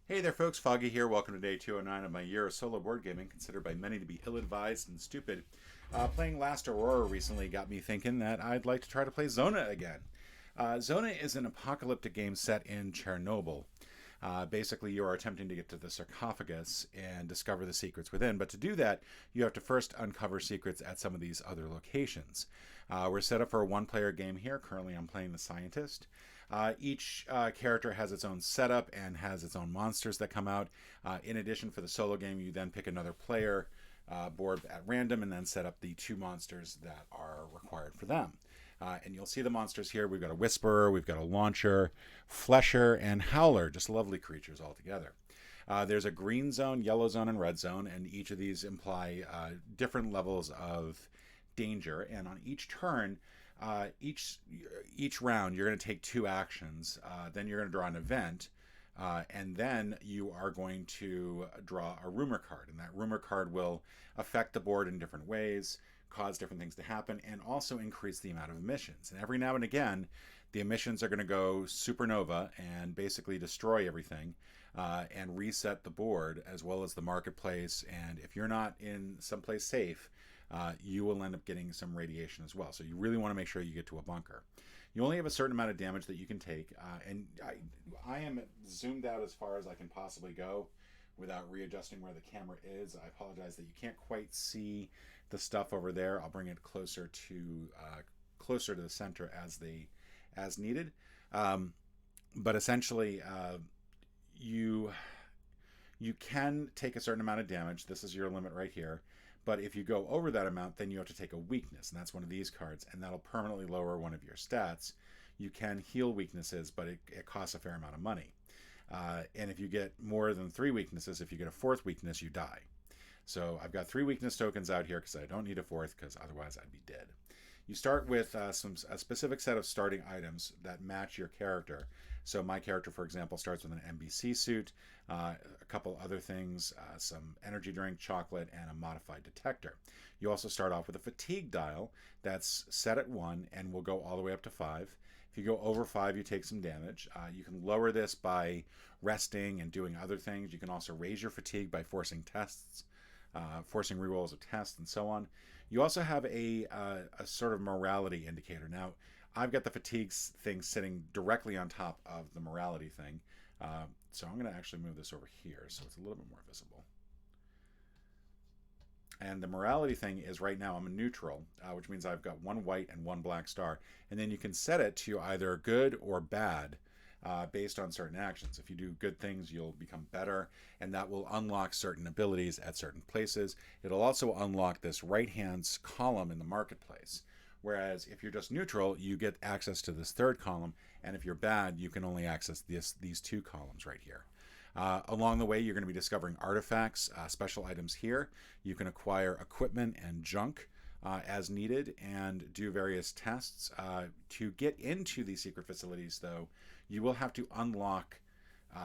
Hey there, folks. Foggy here. Welcome to day 209 of my year of solo board gaming, considered by many to be ill advised and stupid. Playing Last Aurora recently got me thinking that I'd like to try to play ZONA again. ZONA is an apocalyptic game set in Chernobyl. Basically, you are attempting to get to the sarcophagus and discover the secrets within. But to do that, you have to first uncover secrets at some of these other locations. We're set up for a one-player game here. Currently, I'm playing the scientist. Each character has its own setup and has its own monsters that come out. In addition, for the solo game, you then pick another player board at random and then set up the two monsters that are required for them. And you'll see the monsters here. We've got a Whisperer, we've got a Launcher, Flesher, and Howler, just lovely creatures all together. There's a green zone, yellow zone, and red zone, and each of these imply different levels of danger. And on each turn, each round, you're going to take two actions. Then you're going to draw an event, and then you are going to draw a rumor card, and that rumor card will affect the board in different ways, cause different things to happen, and also increase the amount of emissions. And every now and again, the emissions are going to go supernova and basically destroy everything and reset the board as well as the marketplace. And if you're not in someplace safe, you will end up getting some radiation as well. So you really want to make sure you get to a bunker. You only have a certain amount of damage that you can take, and I am zoomed out as far as I can possibly go without readjusting where the camera is. I apologize that you can't quite see the stuff over there. I'll bring it closer to the center as needed. But essentially, you can take a certain amount of damage. This is your limit right here. But if you go over that amount, then you have to take a weakness, and that's one of these cards, and that'll permanently lower one of your stats. You can heal weaknesses, but it costs a fair amount of money. And if you get more than three weaknesses, if you get a fourth weakness, you die. So I've got three weakness tokens out here because I don't need a fourth, because otherwise I'd be dead. You start with a specific set of starting items that match your character. So my character, for example, starts with an NBC suit, a couple other things, some energy drink, chocolate, and a modified detector. You also start off with a fatigue dial that's set at 1 and will go all the way up to 5. If you go over 5, you take some damage. You can lower this by resting and doing other things. You can also raise your fatigue by forcing tests, forcing rerolls of tests, and so on. You also have a sort of morality indicator. Now, I've got the fatigue thing sitting directly on top of the morality thing. So I'm going to actually move this over here so it's a little bit more visible. And the morality thing is right now I'm a neutral, which means I've got one white and one black star. And then you can set it to either good or bad based on certain actions. If you do good things, you'll become better, and that will unlock certain abilities at certain places. It'll also unlock this right-hand column in the marketplace. Whereas if you're just neutral, you get access to this third column, and if you're bad, you can only access these two columns right here. Along the way, you're going to be discovering artifacts, special items here. You can acquire equipment and junk as needed and do various tests. To get into these secret facilities, though, you will have to unlock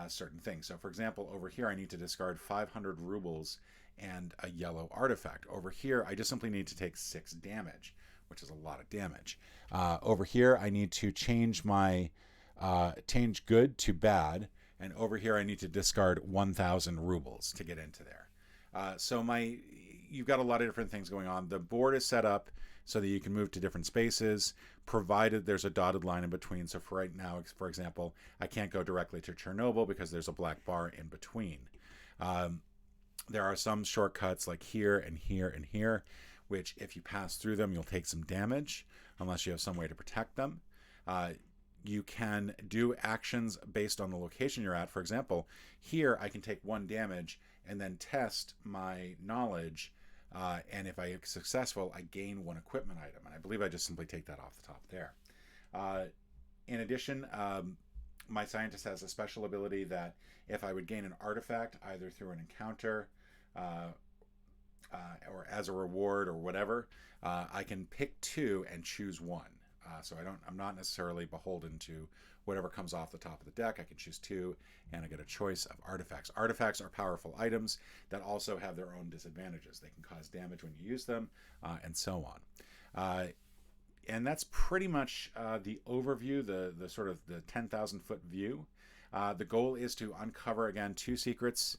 certain things. So, for example, over here, I need to discard 500 rubles and a yellow artifact. Over here, I just simply need to take 6 damage, which is a lot of damage. Over here, I need to change my change good to bad, and over here, I need to discard 1,000 rubles to get into there. You've got a lot of different things going on. The board is set up so that you can move to different spaces, provided there's a dotted line in between. So for right now, for example, I can't go directly to Chernobyl because there's a black bar in between. There are some shortcuts like here and here and here, which if you pass through them, you'll take some damage unless you have some way to protect them. You can do actions based on the location you're at. For example, here I can take 1 damage and then test my knowledge, and if I am successful, I gain 1 equipment item, and I believe I just simply take that off the top there. In addition, my scientist has a special ability that if I would gain an artifact, either through an encounter or as a reward or whatever, I can pick 2 and choose 1. So I'm not necessarily beholden to whatever comes off the top of the deck. I can choose 2, and I get a choice of artifacts. Artifacts are powerful items that also have their own disadvantages. They can cause damage when you use them, and so on. And that's pretty much the overview, the sort of the 10,000-foot view. The goal is to uncover, again, 2 secrets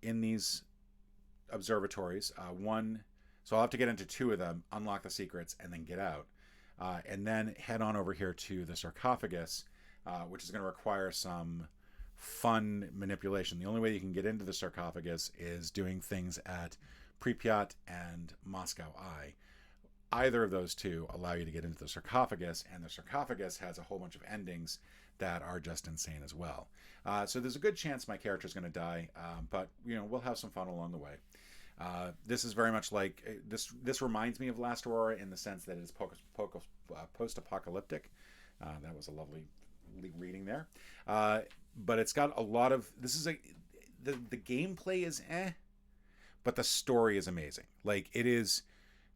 in these observatories. So I'll have to get into 2 of them, unlock the secrets, and then get out. And then head on over here to the sarcophagus, which is going to require some fun manipulation. The only way you can get into the sarcophagus is doing things at Pripyat and Moscow Eye. Either of those 2 allow you to get into the sarcophagus, and the sarcophagus has a whole bunch of endings that are just insane as well. So there's a good chance my character's going to die, but we'll have some fun along the way. This is very much like this reminds me of Last Aurora in the sense that it is post-apocalyptic. That was a lovely reading there, but it's got a lot of the gameplay is but the story is amazing. Like, it is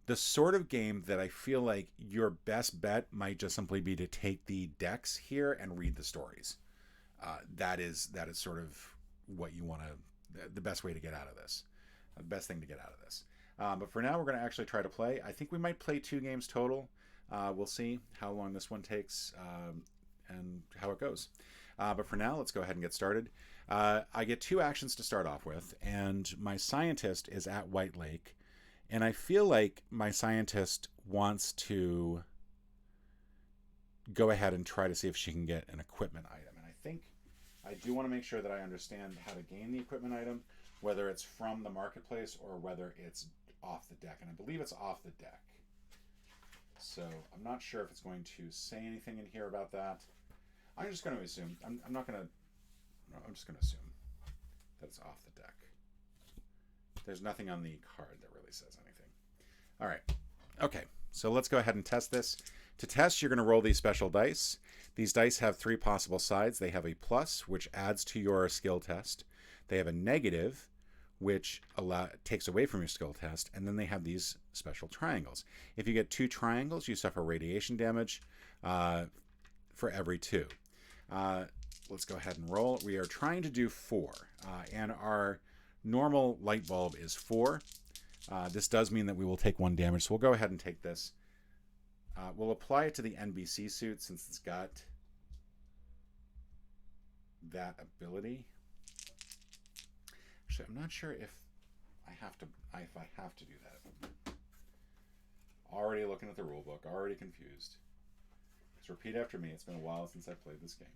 the sort of game that I feel like your best bet might just simply be to take the decks here and read the stories. That is sort of what you want to, the best way to get out of this. The best thing to get out of this. But for now, we're going to actually try to play. I think we might play 2 games total. We'll see how long this one takes and how it goes. But for now, let's go ahead and get started. I get 2 actions to start off with, and my scientist is at White Lake. And I feel like my scientist wants to go ahead and try to see if she can get an equipment item. And I think I do want to make sure that I understand how to gain the equipment item, whether it's from the marketplace or whether it's off the deck. And I believe it's off the deck. So I'm not sure if it's going to say anything in here about that. I'm just going to assume. I'm just going to assume that it's off the deck. There's nothing on the card that really says anything. All right. Okay, so let's go ahead and test this. To test, you're going to roll these special dice. These dice have 3 possible sides. They have a plus, which adds to your skill test. They have a negative, which takes away from your skill test. And then they have these special triangles. If you get 2 triangles, you suffer radiation damage for every 2. Let's go ahead and roll. We are trying to do 4. And our normal light bulb is 4. This does mean that we will take 1 damage, so we'll go ahead and take this. We'll apply it to the NBC suit since it's got that ability. Actually, I'm not sure if I have to do that. Already looking at the rule book, already confused. Just repeat after me. It's been a while since I played this game.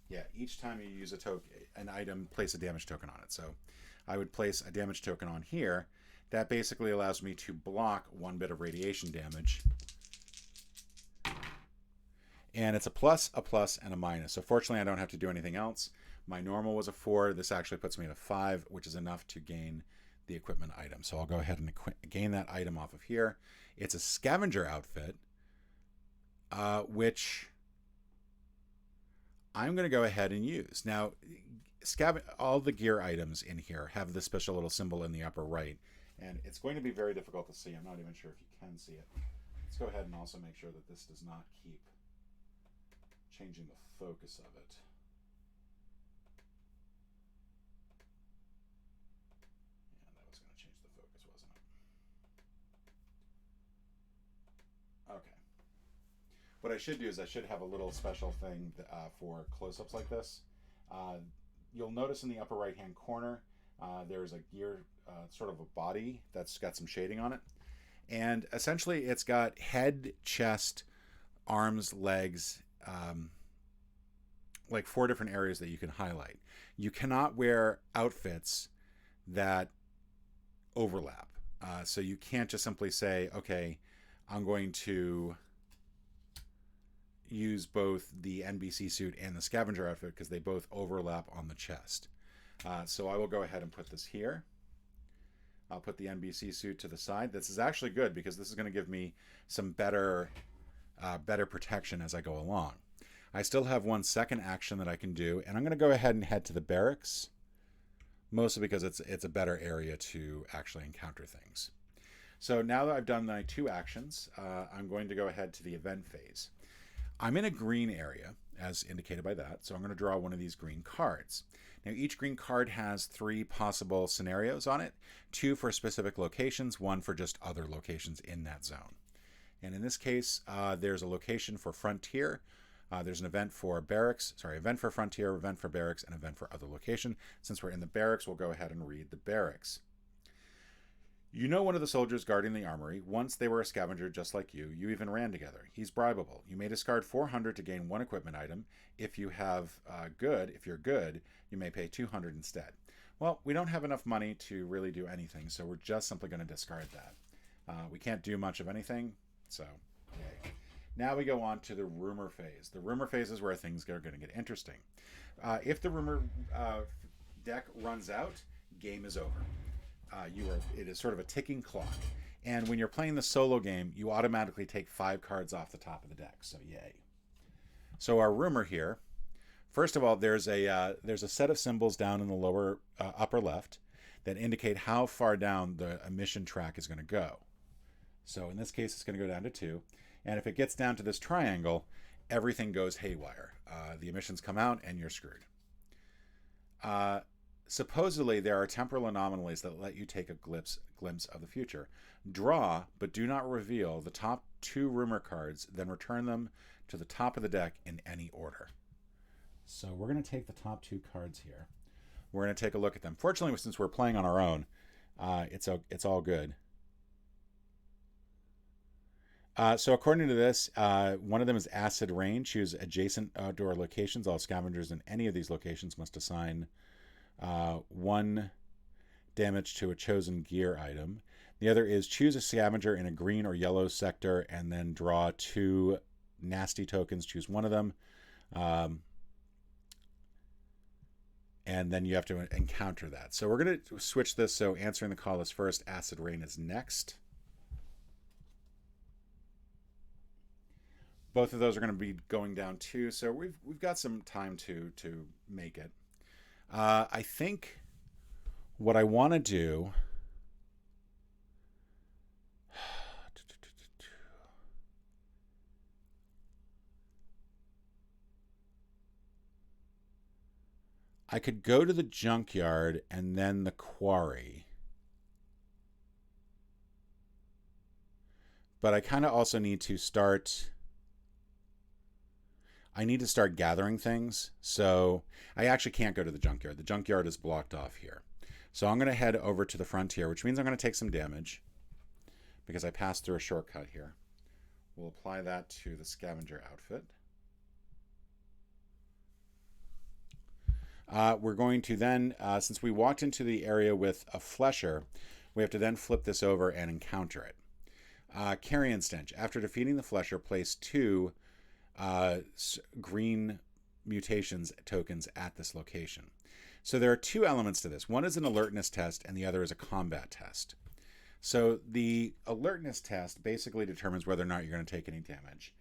Yeah, each time you use an item, place a damage token on it. So I would place a damage token on here. That basically allows me to block 1 bit of radiation damage. And it's a plus, and a minus. So fortunately, I don't have to do anything else. My normal was a 4. This actually puts me at a 5, which is enough to gain the equipment item. So I'll go ahead and gain that item off of here. It's a scavenger outfit, which I'm going to go ahead and use. Now, all the gear items in here have this special little symbol in the upper right, and it's going to be very difficult to see. I'm not even sure if you can see it. Let's go ahead and also make sure that this does not keep changing the focus of it. Yeah, that was going to change the focus, wasn't it? Okay. What I should do is I should have a little special thing for close-ups like this. You'll notice in the upper right-hand corner, there's a gear, sort of a body that's got some shading on it. And essentially it's got head, chest, arms, legs, like 4 different areas that you can highlight. You cannot wear outfits that overlap. So you can't just simply say, okay, I'm going to use both the NBC suit and the scavenger outfit because they both overlap on the chest. So I will go ahead and put this here. I'll put the NBC suit to the side. This is actually good because this is going to give me some better protection as I go along. I still have 1 second action that I can do, and I'm going to go ahead and head to the barracks, mostly because it's a better area to actually encounter things. So now that I've done my 2 actions, I'm going to go ahead to the event phase. I'm in a green area, as indicated by that, so I'm going to draw one of these green cards. Now, each green card has 3 possible scenarios on it, 2 for specific locations, 1 for just other locations in that zone. And in this case, there's a location for Frontier. There's an event for event for Frontier, event for Barracks, and event for other location. Since we're in the Barracks, we'll go ahead and read the Barracks. You know one of the soldiers guarding the armory. Once they were a scavenger just like you. You even ran together. He's bribable. You may discard 400 to gain 1 equipment item. If you're good, you may pay 200 instead. Well, we don't have enough money to really do anything, so we're just simply going to discard that. We can't do much of anything, so yay. Now we go on to the rumor phase. The rumor phase is where things are going to get interesting. If the rumor deck runs out, game is over. It is sort of a ticking clock. And when you're playing the solo game, you automatically take 5 cards off the top of the deck, so yay. So our rumor here, first of all, there's a set of symbols down in the lower upper left that indicate how far down the emission track is going to go. So in this case, it's going to go down to 2. And if it gets down to this triangle, everything goes haywire. The emissions come out and you're screwed. Supposedly, there are temporal anomalies that let you take a glimpse of the future. Draw, but do not reveal, the top 2 rumor cards, then return them to the top of the deck in any order. So we're going to take the top 2 cards here. We're going to take a look at them. Fortunately, since we're playing on our own, it's all good. So according to this, one of them is Acid Rain. Choose adjacent outdoor locations. All scavengers in any of these locations must assign 1 damage to a chosen gear item. The other is choose a scavenger in a green or yellow sector and then draw 2 nasty tokens. Choose one of them. And then you have to encounter that. So we're going to switch this. So answering the call is first. Acid Rain is next. Both of those are going to be going down too. So we've got some time to make it. I think what I want to do, I could go to the junkyard and then the quarry. But I kind of also need to start... I need to start gathering things, so I actually can't go to the junkyard. The junkyard is blocked off here. So I'm going to head over to the frontier, which means I'm going to take some damage because I passed through a shortcut here. We'll apply that to the scavenger outfit. We're going to then, since we walked into the area with a flesher, we have to then flip this over and encounter it. Carrion Stench. After defeating the flesher, place 2 green mutations tokens at this location. So there are 2 elements to this. One is an alertness test and the other is a combat test. So the alertness test basically determines whether or not you're going to take any damage,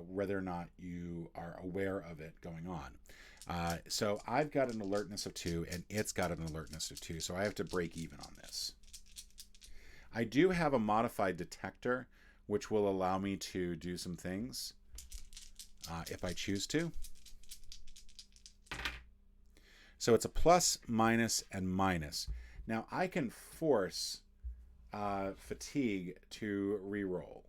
whether or not you are aware of it going on. So I've got an alertness of 2 and it's got an alertness of 2, so I have to break even on this. I do have a modified detector which will allow me to do some things if I choose to. So it's a plus, minus, and minus. Now I can force fatigue to re-roll.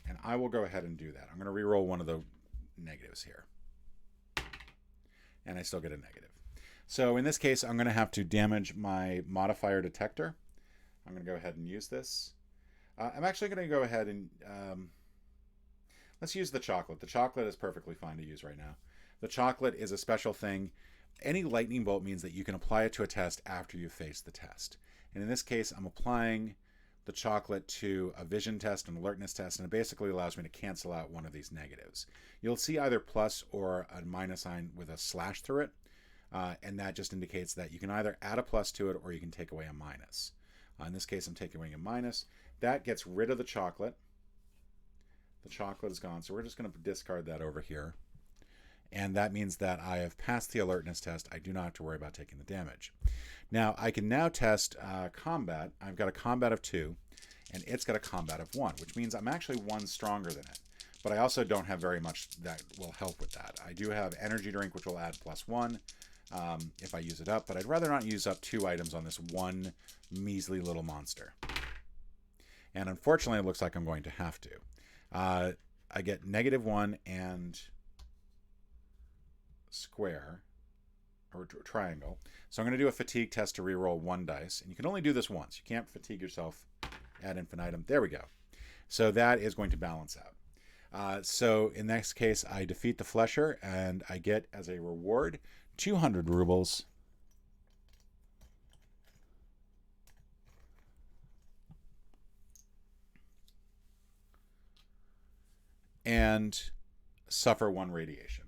And I will go ahead and do that. I'm going to re-roll one of the negatives here. And I still get a negative. So in this case, I'm going to have to damage my modifier detector. I'm going to go ahead and use this. I'm actually going to go ahead and... let's use the chocolate. The chocolate is perfectly fine to use right now. The chocolate is a special thing. Any lightning bolt means that you can apply it to a test after you've faced the test. And in this case, I'm applying the chocolate to a vision test, an alertness test, and it basically allows me to cancel out one of these negatives. You'll see either plus or a minus sign with a slash through it, and that just indicates that you can either add a plus to it or you can take away a minus. In this case, I'm taking away a minus. That gets rid of the chocolate. The chocolate is gone, so we're just going to discard that over here. and that means that I have passed the alertness test. I do not have to worry about taking the damage. Now, I can now test combat. I've got a combat of 2, and it's got a combat of 1, which means I'm actually 1 stronger than it. But I also don't have very much that will help with that. I do have energy drink, which will add +1 if I use it up, but I'd rather not use up 2 items on this one measly little monster. And unfortunately, it looks like I'm going to have to. I get -1 and square, or triangle. So I'm going to do a fatigue test to reroll 1 dice. And you can only do this once. You can't fatigue yourself ad infinitum. There we go. So that is going to balance out. So in this case, I defeat the Flesher, and I get as a reward 200 rubles. And suffer 1 radiation,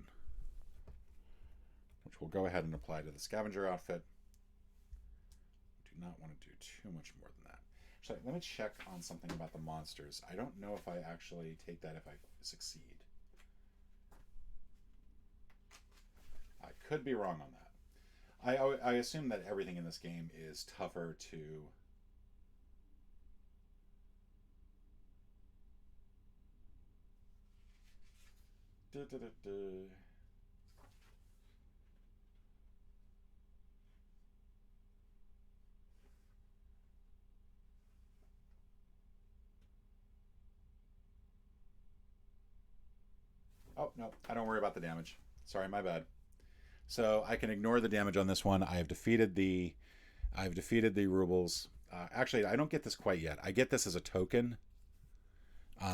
which we'll go ahead and apply to the scavenger outfit. Do not want to do too much more than that. Actually, let me check on something about the monsters. I don't know if I actually take that if I succeed. I could be wrong on that. I assume that everything in this game is tougher to... Oh, no, I don't worry about the damage. Sorry, my bad. So I can ignore the damage on this one. I've defeated the rubles. Actually, I don't get this quite yet. I get this as a token,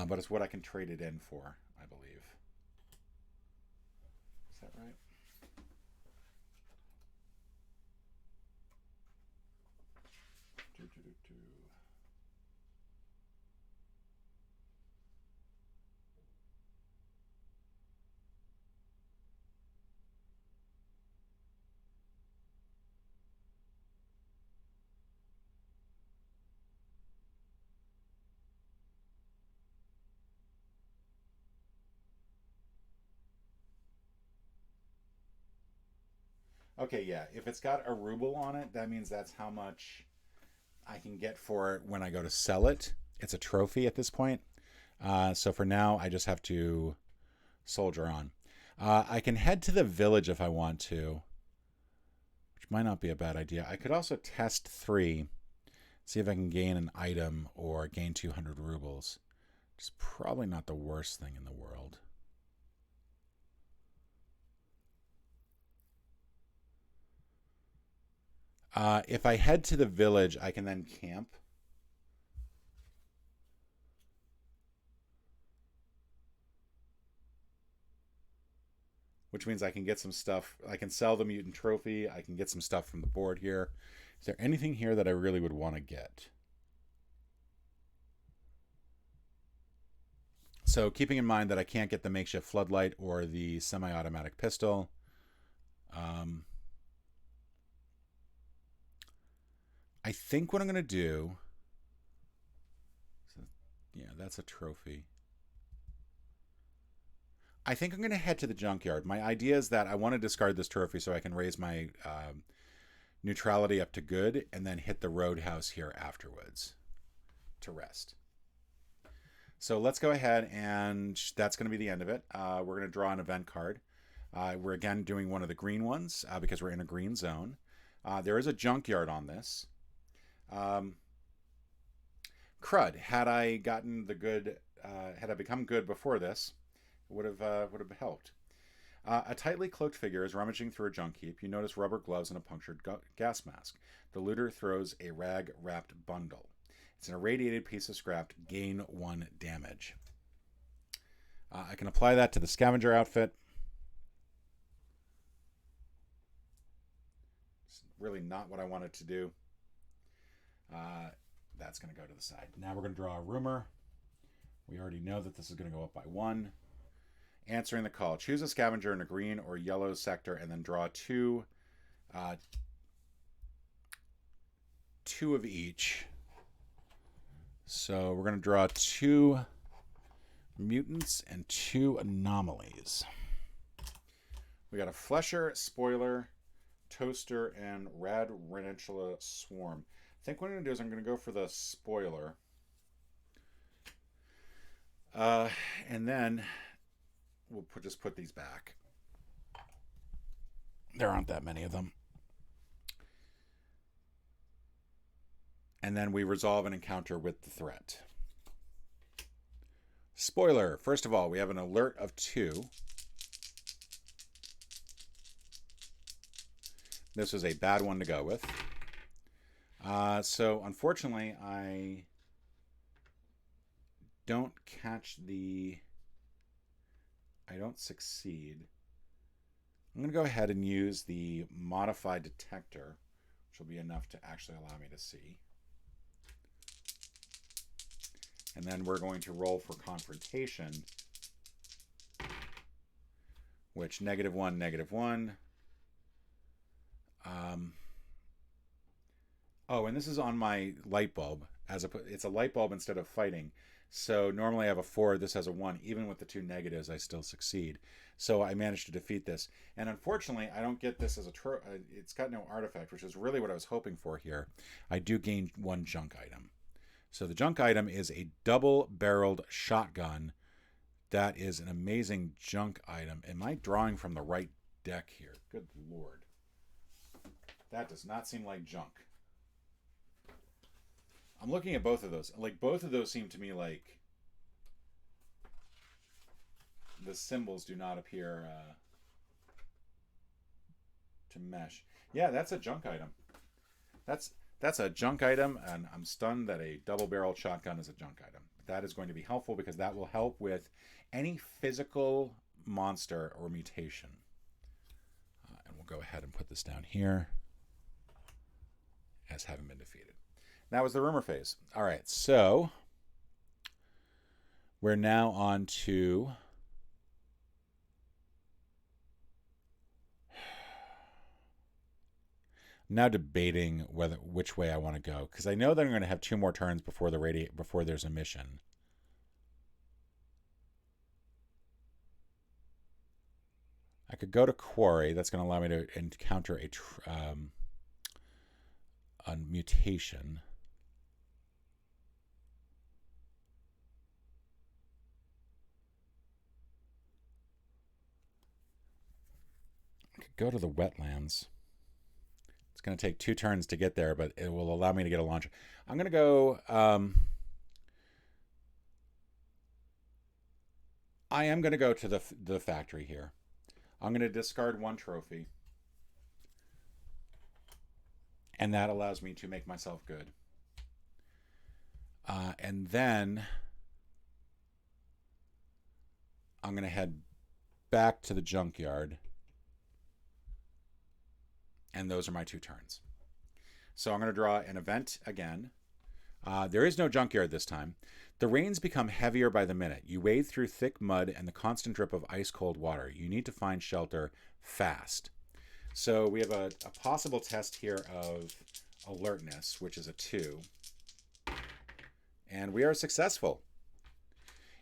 but it's what I can trade it in for, I believe. Is that right? Okay, yeah. If it's got a ruble on it, that means that's how much I can get for it when I go to sell it. It's a trophy at this point. So for now, I just have to soldier on. I can head to the village if I want to, which might not be a bad idea. I could also test 3, see if I can gain an item or gain 200 rubles. Which is probably not the worst thing in the world. If I head to the village, I can then camp. Which means I can get some stuff. I can sell the mutant trophy. I can get some stuff from the board here. Is there anything here that I really would want to get? So keeping in mind that I can't get the makeshift floodlight or the semi-automatic pistol. I think what I'm going to do... Yeah, that's a trophy. I think I'm going to head to the junkyard. My idea is that I want to discard this trophy so I can raise my neutrality up to good and then hit the roadhouse here afterwards to rest. So let's go ahead, and that's going to be the end of it. We're going to draw an event card. We're again doing one of the green ones because we're in a green zone. There is a junkyard on this. Crud. Had I gotten the good, had I become good before this, would have helped. A tightly cloaked figure is rummaging through a junk heap. You notice rubber gloves and a punctured gas mask. The looter throws a rag-wrapped bundle. It's an irradiated piece of scrap. Gain 1 damage. I can apply that to the scavenger outfit. It's really not what I wanted to do. That's going to go to the side. Now we're going to draw a rumor. We already know that this is going to go up by 1. Answering the call. Choose a scavenger in a green or yellow sector and then draw 2 of each. So we're going to draw 2 mutants and 2 anomalies. We got a Flesher, Spoiler, Toaster, and Rad Ranitula Swarm. I think what I'm going to do is I'm going to go for the Spoiler. And then we'll just put these back. There aren't that many of them. And then we resolve an encounter with the threat. Spoiler. First of all, we have an alert of 2. This was a bad one to go with. So unfortunately, I don't succeed. I'm going to go ahead and use the modified detector, which will be enough to actually allow me to see. And then we're going to roll for confrontation, which -1, -1. Oh, and this is on my light bulb. It's a light bulb instead of fighting. So normally I have a 4. This has a 1. Even with the 2 negatives, I still succeed. So I managed to defeat this. And unfortunately, I don't get this as a it's got no artifact, which is really what I was hoping for here. I do gain 1 junk item. So the junk item is a double-barreled shotgun. That is an amazing junk item. Am I drawing from the right deck here? Good Lord. That does not seem like junk. I'm looking at both of those. Like, both of those seem to me like the symbols do not appear to mesh. Yeah, that's a junk item. That's a junk item, and I'm stunned that a double-barreled shotgun is a junk item. That is going to be helpful because that will help with any physical monster or mutation. And we'll go ahead and put this down here as having been defeated. That was the rumor phase. All right, so we're now on to I'm now debating which way I want to go because I know that I'm going to have 2 more turns before there's a mission. I could go to Quarry. That's going to allow me to encounter a mutation. I could go to the wetlands. It's going to take 2 turns to get there, but it will allow me to get a launcher. I'm going to go... I am going to go to the factory here. I'm going to discard 1 trophy. And that allows me to make myself good. And then I'm going to head back to the junkyard. And those are my 2 turns. So I'm going to draw an event again. There is no junkyard this time. The rains become heavier by the minute. You wade through thick mud and the constant drip of ice-cold water. You need to find shelter fast. So we have a possible test here of alertness, which is a 2. And we are successful.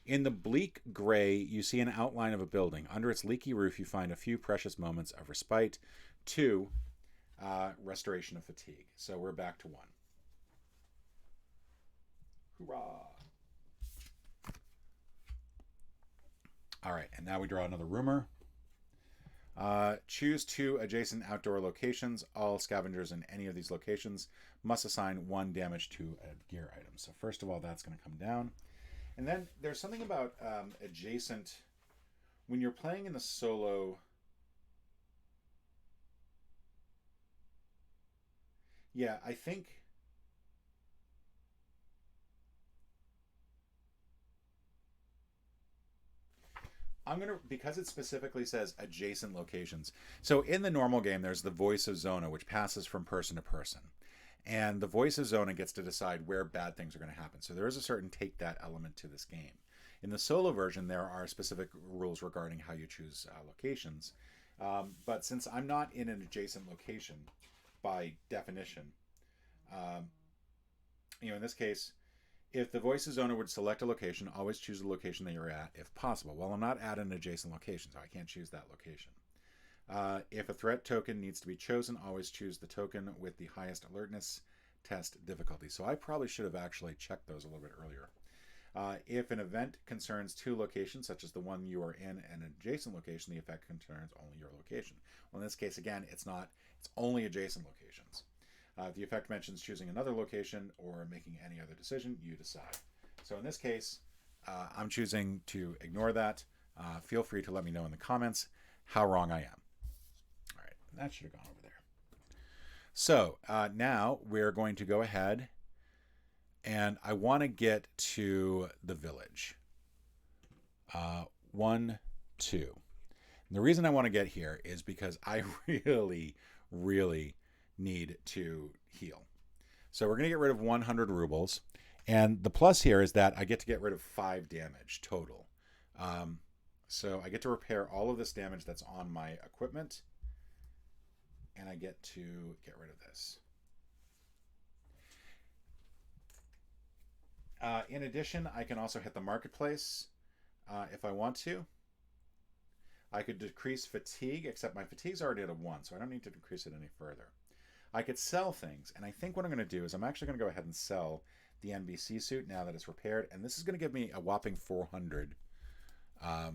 In the Bleak Grey, you see an outline of a building. Under its leaky roof, you find a few precious moments of respite. 2, restoration of fatigue. So we're back to 1. Hoorah! All right, and now we draw another rumor. Choose 2 adjacent outdoor locations. All scavengers in any of these locations must assign 1 damage to a gear item. So first of all, that's going to come down. And then there's something about adjacent. When you're playing in the solo... Yeah, I think... I'm going to, because it specifically says adjacent locations. So in the normal game, there's the voice of ZONA, which passes from person to person. And the voice of ZONA gets to decide where bad things are going to happen. So there is a certain take that element to this game. In the solo version, there are specific rules regarding how you choose locations. But since I'm not in an adjacent location by definition, in this case, if the voice owner would select a location, always choose the location that you're at if possible. Well, I'm not at an adjacent location, so I can't choose that location. If a threat token needs to be chosen, always choose the token with the highest alertness test difficulty. So I probably should have actually checked those a little bit earlier. If an event concerns two locations, such as the one you are in and an adjacent location, the effect concerns only your location. Well, in this case, again, it's not. It's only adjacent locations. If the effect mentions choosing another location or making any other decision, you decide. So in this case, I'm choosing to ignore that. Feel free to let me know in the comments how wrong I am. All right, that should have gone over there. So now we're going to go ahead and I want to get to the village. 1, 2. And the reason I want to get here is because I really, really need to heal. So we're going to get rid of 100 rubles. And the plus here is that I get to get rid of 5 damage total. So I get to repair all of this damage that's on my equipment. And I get to get rid of this. In addition, I can also hit the marketplace if I want to. I could decrease fatigue, except my fatigue's already at a 1, so I don't need to decrease it any further. I could sell things, and I think what I'm going to do is I'm actually going to go ahead and sell the NBC suit now that it's repaired, and this is going to give me a whopping 400. We're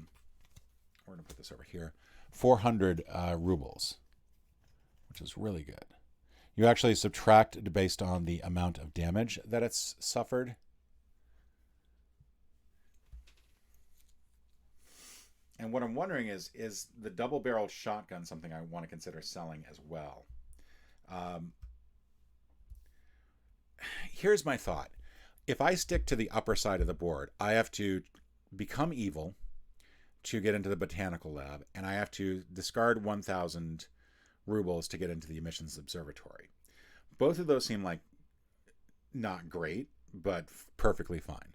going to put this over here. 400 rubles, which is really good. You actually subtract based on the amount of damage that it's suffered. And what I'm wondering is the double-barreled shotgun something I want to consider selling as well? Here's my thought. If I stick to the upper side of the board, I have to become evil to get into the Botanical Lab, and I have to discard 1,000 rubles to get into the Emissions Observatory. Both of those seem like not great, but perfectly fine.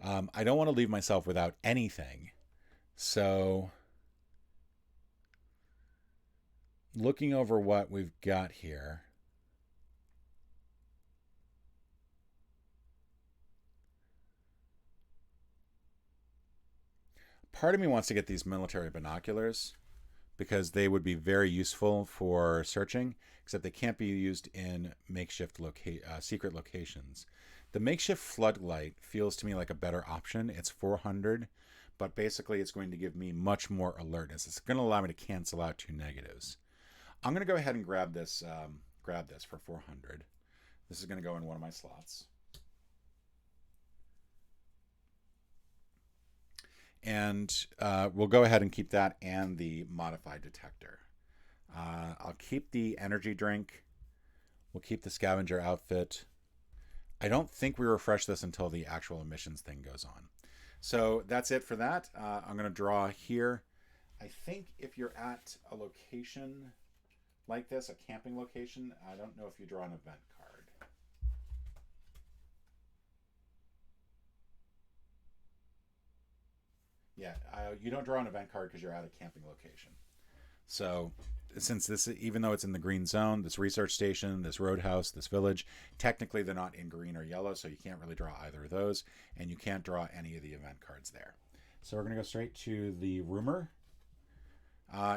I don't want to leave myself without anything. So, looking over what we've got here, part of me wants to get these military binoculars because they would be very useful for searching, except they can't be used in makeshift secret locations. The makeshift floodlight feels to me like a better option. It's 400. But basically it's going to give me much more alertness. It's going to allow me to cancel out 2 negatives. I'm going to go ahead and grab this for 400. This is going to go in one of my slots. And we'll go ahead and keep that and the modified detector. I'll keep the energy drink. We'll keep the scavenger outfit. I don't think we refresh this until the actual emissions thing goes on. So that's it for that. I'm going to draw here. I think if you're at a location like this, a camping location, I don't know if you draw an event card. Yeah, you don't draw an event card because you're at a camping location. So since this, even though it's in the green zone, this research station, this roadhouse, this village, technically they're not in green or yellow, so you can't really draw either of those, and you can't draw any of the event cards there. So we're going to go straight to the rumor.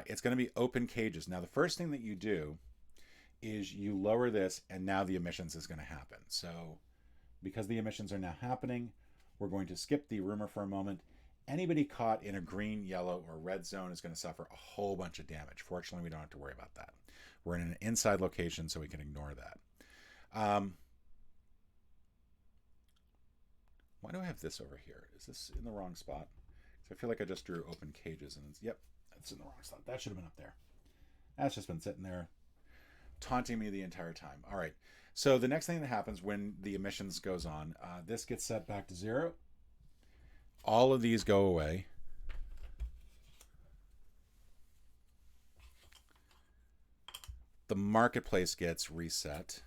It's going to be open cages. Now, the first thing that you do is you lower this, and now the emissions is going to happen. So because the emissions are now happening, we're going to skip the rumor for a moment. Anybody caught in a green, yellow, or red zone is going to suffer a whole bunch of damage. Fortunately, we don't have to worry about that. We're in an inside location, so we can ignore that. Why do I have this over here? Is this in the wrong spot? So I feel like I just drew open cages, and yep, it's in the wrong spot. That should have been up there. That's just been sitting there, taunting me the entire time. All right, so the next thing that happens when the emissions goes on, this gets set back to 0. All of these go away. The marketplace gets reset.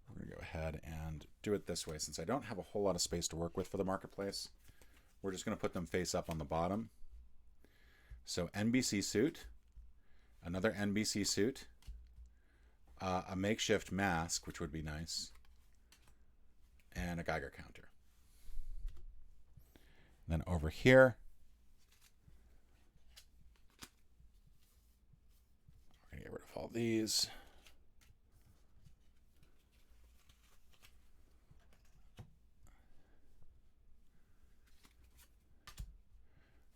We're going to go ahead and do it this way. Since I don't have a whole lot of space to work with for the marketplace, we're just going to put them face up on the bottom. So NBC suit, another NBC suit, a makeshift mask, which would be nice, and a Geiger counter. Then over here, these.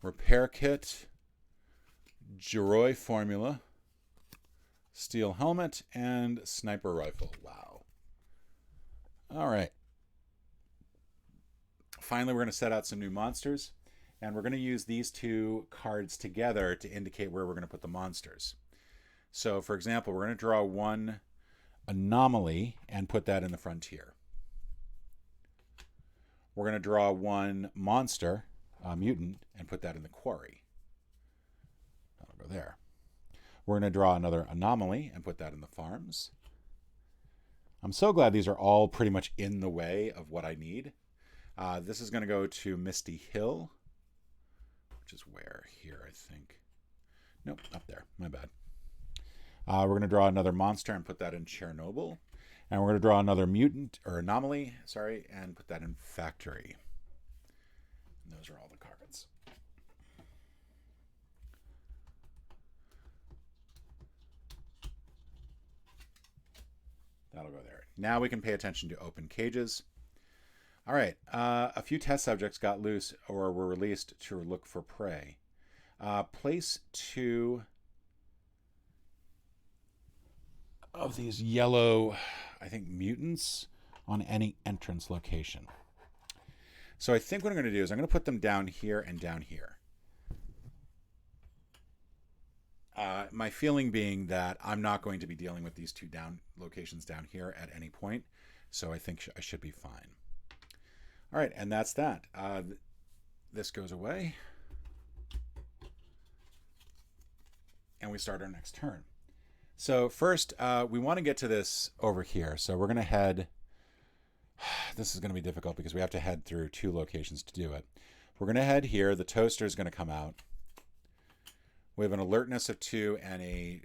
Repair kit, Giroy formula, steel helmet, and sniper rifle. Wow. All right. Finally, we're going to set out some new monsters, and we're going to use these two cards together to indicate where we're going to put the monsters. So, for example, we're going to draw one anomaly and put that in the frontier. We're going to draw one monster, mutant, and put that in the quarry. That'll go there. We're going to draw another anomaly and put that in the farms. I'm so glad these are all pretty much in the way of what I need. This is going to go to Misty Hill, which is where here, I think. Nope, up there. My bad. We're going to draw another monster and put that in Chernobyl. And we're going to draw another mutant, or anomaly, sorry, and put that in Factory. And those are all the cards. That'll go there. Now we can pay attention to open cages. All right, a few test subjects got loose or were released to look for prey. Place 2 of these yellow, I think, mutants on any entrance location. So I think what I'm going to do is I'm going to put them down here and down here. My feeling being that I'm not going to be dealing with these two locations down here at any point, so I think I should be fine. All right, and that's that. This goes away. And we start our next turn. So first, we want to get to this over here. So we're going to head... This is going to be difficult because we have to head through 2 locations to do it. We're going to head here. The toaster is going to come out. We have an alertness of 2 and a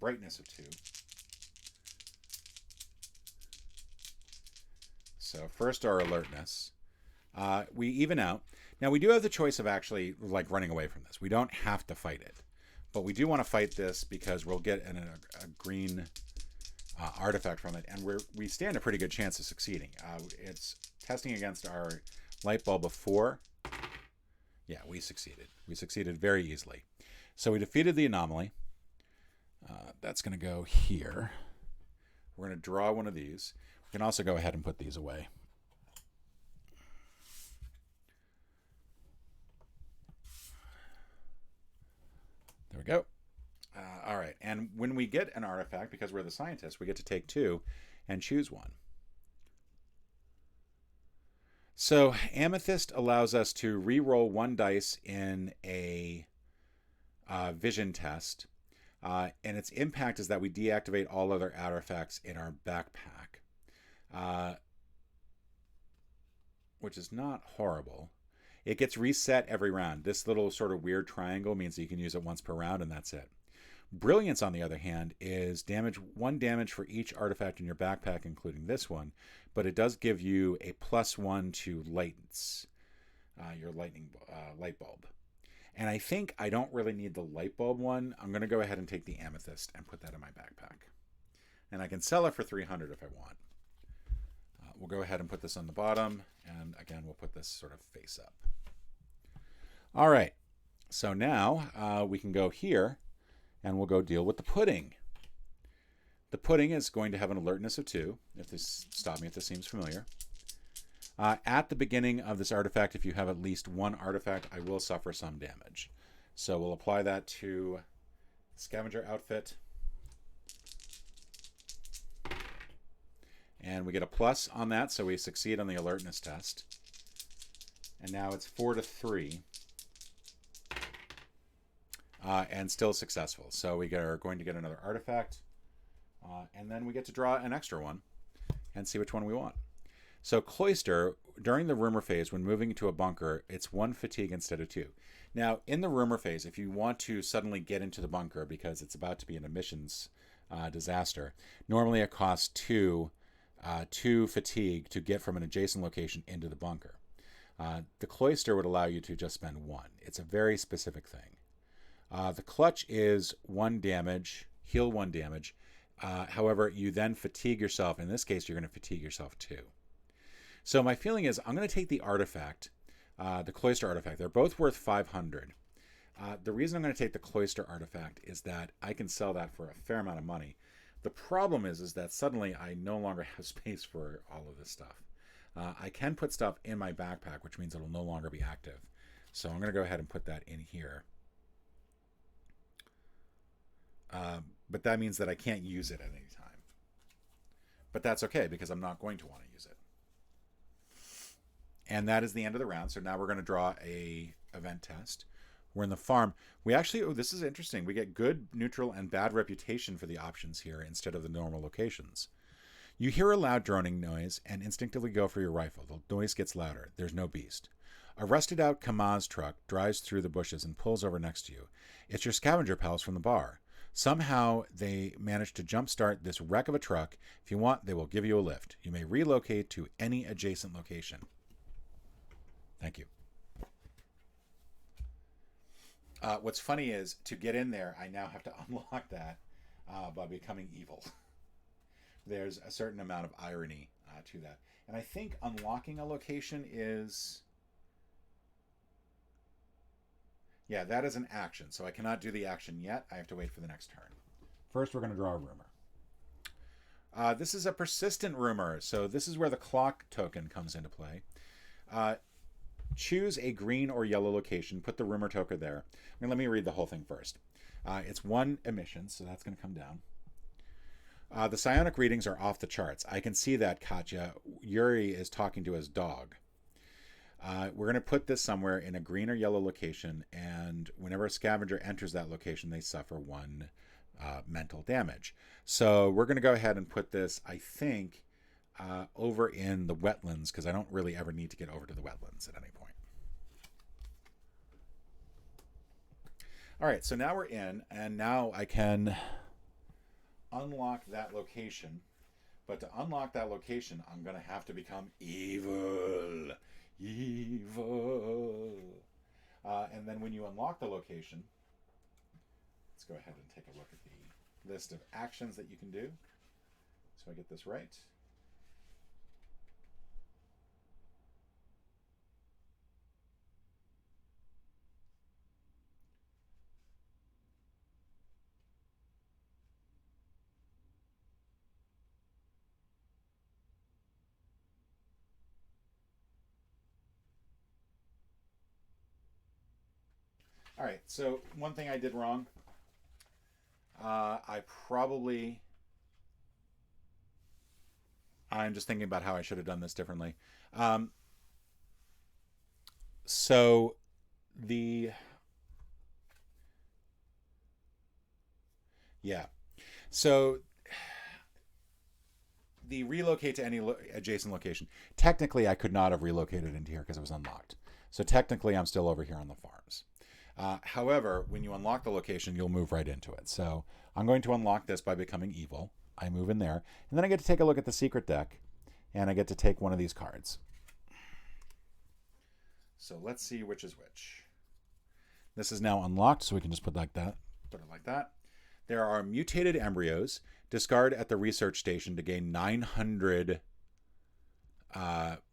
brightness of 2. So first our alertness. We even out. Now we do have the choice of actually like running away from this. We don't have to fight it. But we do want to fight this because we'll get a green artifact from it. And we stand a pretty good chance of succeeding. It's testing against our light bulb of 4. Yeah, we succeeded. We succeeded very easily. So we defeated the anomaly. That's going to go here. We're going to draw one of these. We can also go ahead and put these away. There we go. All right. And when we get an artifact, because we're the scientists, we get to take 2 and choose one. So Amethyst allows us to re-roll 1 dice in a vision test. And its impact is that we deactivate all other artifacts in our backpack. Which is not horrible. It gets reset every round. This little sort of weird triangle means that you can use it once per round, and that's it. Brilliance, on the other hand, is 1 damage for each artifact in your backpack, including this one, but it does give you a +1 to lightens, your light bulb. And I think I don't really need the light bulb one. I'm going to go ahead and take the amethyst and put that in my backpack. And I can sell it for 300 if I want. We'll go ahead and put this on the bottom, and again, we'll put this sort of face up. All right, so now we can go here, and we'll go deal with the pudding. The pudding is going to have an alertness of 2. Stop me if this seems familiar. At the beginning of this artifact, if you have at least 1 artifact, I will suffer some damage. So we'll apply that to scavenger outfit. And we get a plus on that, so we succeed on the alertness test. And now it's 4 to 3. And still successful. So we are going to get another artifact. And then we get to draw an extra one and see which one we want. So Cloister, during the rumor phase, when moving to a bunker, it's 1 fatigue instead of 2. Now, in the rumor phase, if you want to suddenly get into the bunker because it's about to be an emissions disaster, normally it costs 2 fatigue to get from an adjacent location into the bunker. The Cloister would allow you to just spend 1. It's a very specific thing. The clutch is 1 damage heal 1 damage. However, you then fatigue yourself. In this case, you're going to fatigue yourself 2. So my feeling is I'm going to take the artifact, the Cloister artifact. They're both worth 500. The reason I'm going to take the Cloister artifact is that I can sell that for a fair amount of money. The problem is that suddenly I no longer have space for all of this stuff. I can put stuff in my backpack, which means it'll no longer be active. So I'm going to go ahead and put that in here. But that means that I can't use it at any time. But that's okay, because I'm not going to want to use it. And that is the end of the round. So now we're going to draw a event test. We're in the farm. We actually, oh, this is interesting. We get good, neutral, and bad reputation for the options here instead of the normal locations. You hear a loud droning noise and instinctively go for your rifle. The noise gets louder. There's no beast. A rusted out Kamaz truck drives through the bushes and pulls over next to you. It's your scavenger pals from the bar. Somehow they managed to jumpstart this wreck of a truck. If you want, they will give you a lift. You may relocate to any adjacent location. Thank you. What's funny is, to get in there, I now have to unlock that by becoming evil. There's a certain amount of irony to that. And I think unlocking a location is... Yeah, that is an action. So I cannot do the action yet. I have to wait for the next turn. First, we're going to draw a rumor. This is a persistent rumor. So this is where the clock token comes into play. Choose a green or yellow location. Put the rumor token there. I mean, let me read the whole thing first. It's 1 emission, so that's going to come down. The psionic readings are off the charts. I can see that, Katya. Yuri is talking to his dog. We're going to put this somewhere in a green or yellow location, and whenever a scavenger enters that location, they suffer 1 mental damage. So we're going to go ahead and put this, I think, over in the wetlands, because I don't really ever need to get over to the wetlands at any point. All right, so now we're in, and now I can unlock that location. But to unlock that location, I'm going to have to become evil. Evil. And then when you unlock the location, let's go ahead and take a look at the list of actions that you can do. So I get this right. All right, so one thing I did wrong. I'm just thinking about how I should have done this differently. So the, yeah. So the relocate to any adjacent location. Technically, I could not have relocated into here because it was unlocked. So technically, I'm still over here on the farms. However, when you unlock the location, you'll move right into it. So I'm going to unlock this by becoming evil. I move in there, and then I get to take a look at the secret deck, and I get to take one of these cards. So let's see which is which. This is now unlocked, so we can just put like that. Put it like that. There are mutated embryos. Discard at the research station to gain 900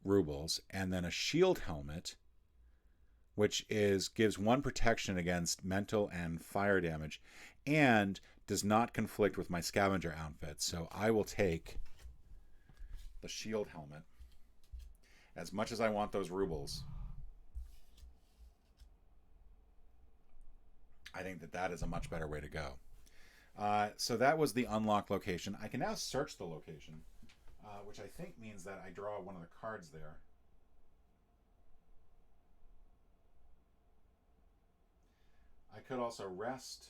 rubles, and then a shield helmet, which gives 1 protection against mental and fire damage, and does not conflict with my scavenger outfit. So I will take the shield helmet. As much as I want those rubles, I think that is a much better way to go. So that was the unlocked location. I can now search the location, which I think means that I draw one of the cards there. I could also rest.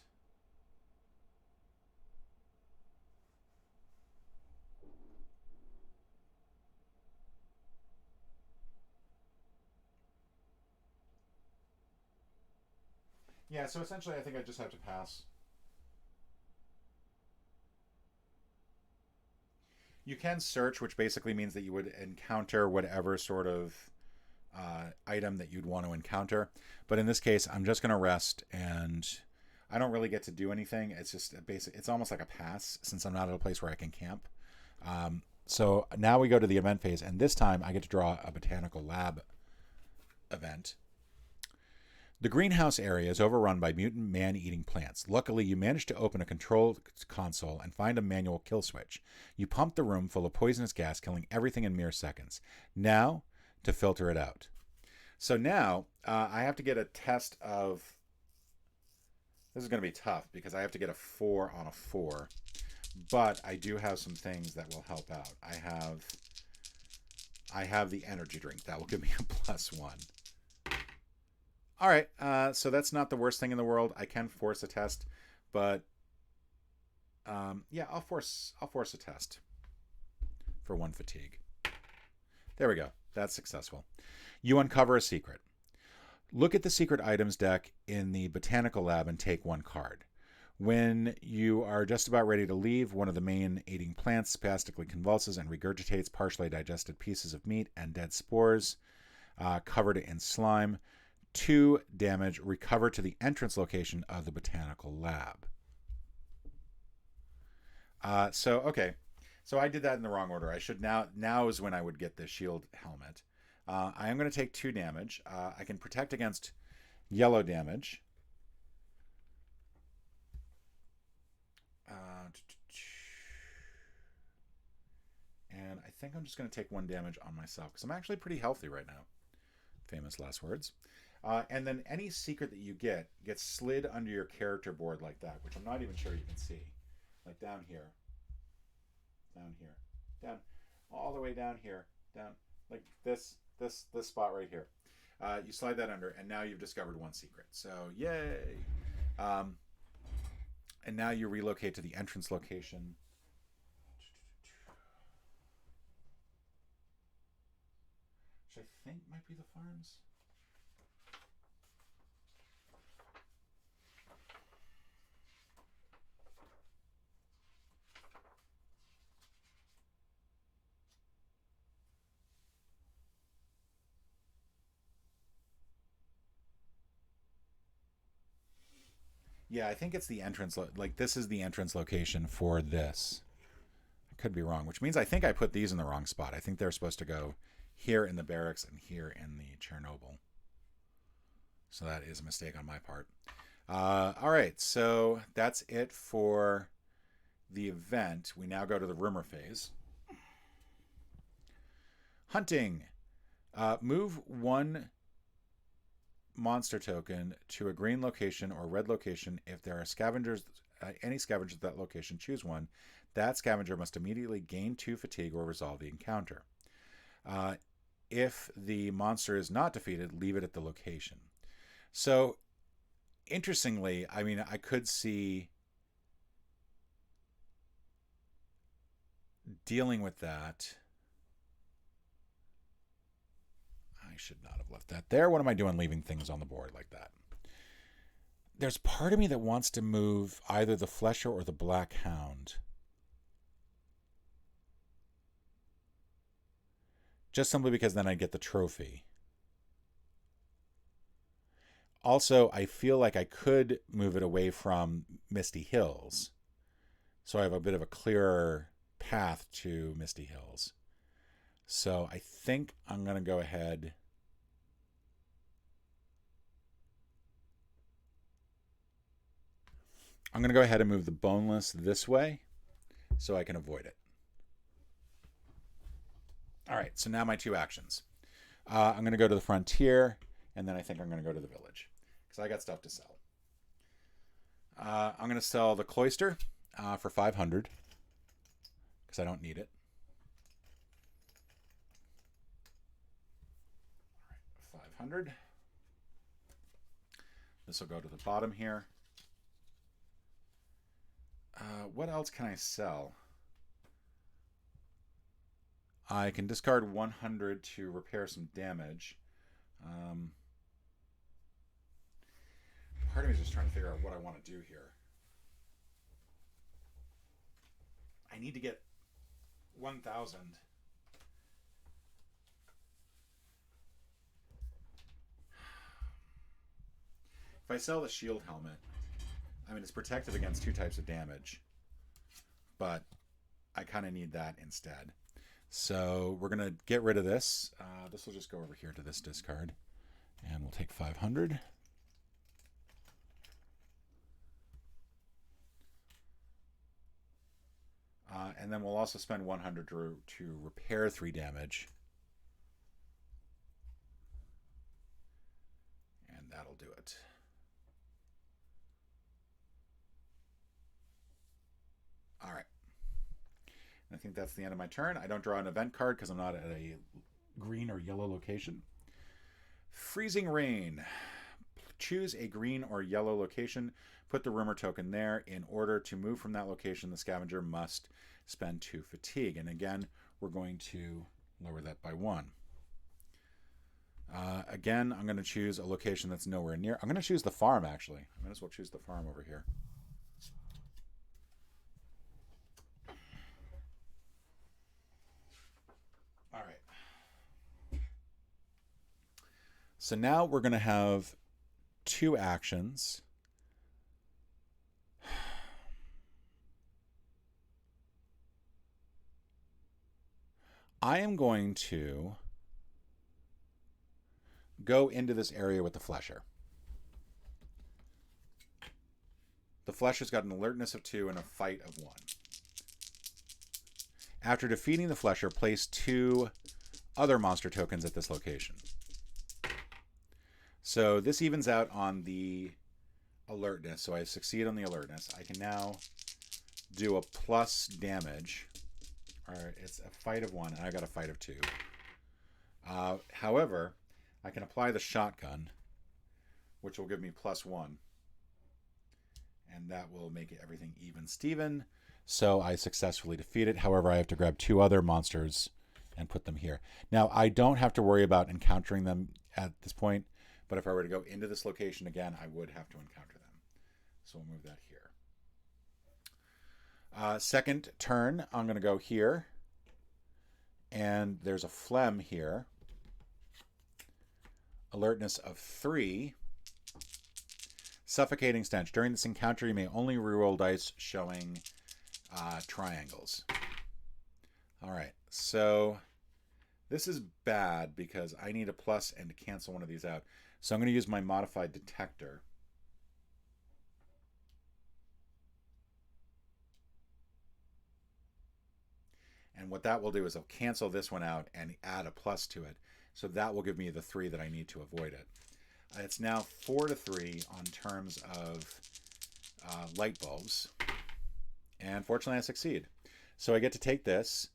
Yeah, so essentially I think I just have to pass. You can search, which basically means that you would encounter whatever sort of item that you'd want to encounter. But in this case, I'm just going to rest, and I don't really get to do anything. It's just a basic. It's almost like a pass since I'm not at a place where I can camp. So now we go to the event phase, and this time I get to draw a Botanical Lab event. The greenhouse area is overrun by mutant man-eating plants. Luckily, you manage to open a control console and find a manual kill switch. You pump the room full of poisonous gas, killing everything in mere seconds. Now, to filter it out. So now, I have to get a test of... This is going to be tough, because I have to get a 4 on a 4. But I do have some things that will help out. I have the energy drink. That will give me a +1. All right, so that's not the worst thing in the world. I can force a test, but yeah, I'll force a test for 1 fatigue. There we go. That's successful. You uncover a secret. Look at the secret items deck in the Botanical Lab and take 1 card. When you are just about ready to leave, one of the main eating plants spastically convulses and regurgitates partially digested pieces of meat and dead spores covered in slime. 2 damage. Recover to the entrance location of the Botanical Lab. Okay. So I did that in the wrong order. I should now is when I would get the shield helmet. I am going to take 2 damage. I can protect against yellow damage. And I think I'm just going to take 1 damage on myself because I'm actually pretty healthy right now. Famous last words. And then any secret that you get gets slid under your character board like that, which I'm not even sure you can see. Like down here, down, all the way down here, down, like this spot right here. You slide that under, and now you've discovered 1 secret. So yay! And now you relocate to the entrance location. Which I think might be the farms. Yeah, I think it's the entrance. Like, this is the entrance location for this. I could be wrong, which means I think I put these in the wrong spot. I think they're supposed to go here in the barracks and here in the Chernobyl. So that is a mistake on my part. All right, so that's it for the event. We now go to the rumor phase. Hunting. Move 1 monster token to a green location or red location. If there are scavengers, any scavengers at that location, choose 1. That scavenger must immediately gain 2 fatigue or resolve the encounter. If the monster is not defeated, leave it at the location. So, interestingly, I mean, I could see dealing with that. I should not have left that there. What am I doing leaving things on the board like that? There's part of me that wants to move either the Flesher or the Black Hound. Just simply because then I get the trophy. Also, I feel like I could move it away from Misty Hills. So I have a bit of a clearer path to Misty Hills. So I think I'm going to go ahead. I'm going to go ahead and move the Boneless this way so I can avoid it. All right, so now my 2 actions. I'm going to go to the frontier, and then I think I'm going to go to the village because I got stuff to sell. I'm going to sell the cloister for 500 because I don't need it. All right, 500. This will go to the bottom here. What else can I sell? I can discard 100 to repair some damage. Part of me is just trying to figure out what I want to do here. I need to get 1,000. If I sell the shield helmet, I mean, it's protected against 2 types of damage, but I kind of need that instead. So we're going to get rid of this. This will just go over here to this discard. And we'll take 500. And then we'll also spend 100 to repair 3 damage. And that'll do it. All right. And I think that's the end of my turn. I don't draw an event card because I'm not at a green or yellow location. Freezing Rain. Choose a green or yellow location. Put the rumor token there. In order to move from that location, the scavenger must spend 2 fatigue. And again, we're going to lower that by 1. Again, I'm going to choose a location that's nowhere near. I'm going to choose the farm, actually. I might as well choose the farm over here. All right. So now we're going to have 2 actions. I am going to go into this area with the Flesher. The Flesher's got an alertness of 2 and a fight of 1. After defeating the Flesher, place 2 other monster tokens at this location. So this evens out on the alertness. So I succeed on the alertness. I can now do a plus damage. Or it's a fight of 1, and I got a fight of 2. However, I can apply the shotgun, which will give me plus 1. And that will make everything even Steven. So I successfully defeat it. However, I have to grab 2 other monsters and put them here. Now, I don't have to worry about encountering them at this point, but if I were to go into this location again, I would have to encounter them. So we'll move that here. Second turn, I'm going to go here. And there's a phlegm here. Alertness of 3. Suffocating stench. During this encounter, you may only reroll dice showing triangles. All right, so this is bad because I need a plus and to cancel one of these out. So I'm going to use my modified detector. And what that will do is I'll cancel this one out and add a plus to it. So that will give me the 3 that I need to avoid it. It's now 4-3 on terms of light bulbs. And fortunately I succeed. So I get to take this.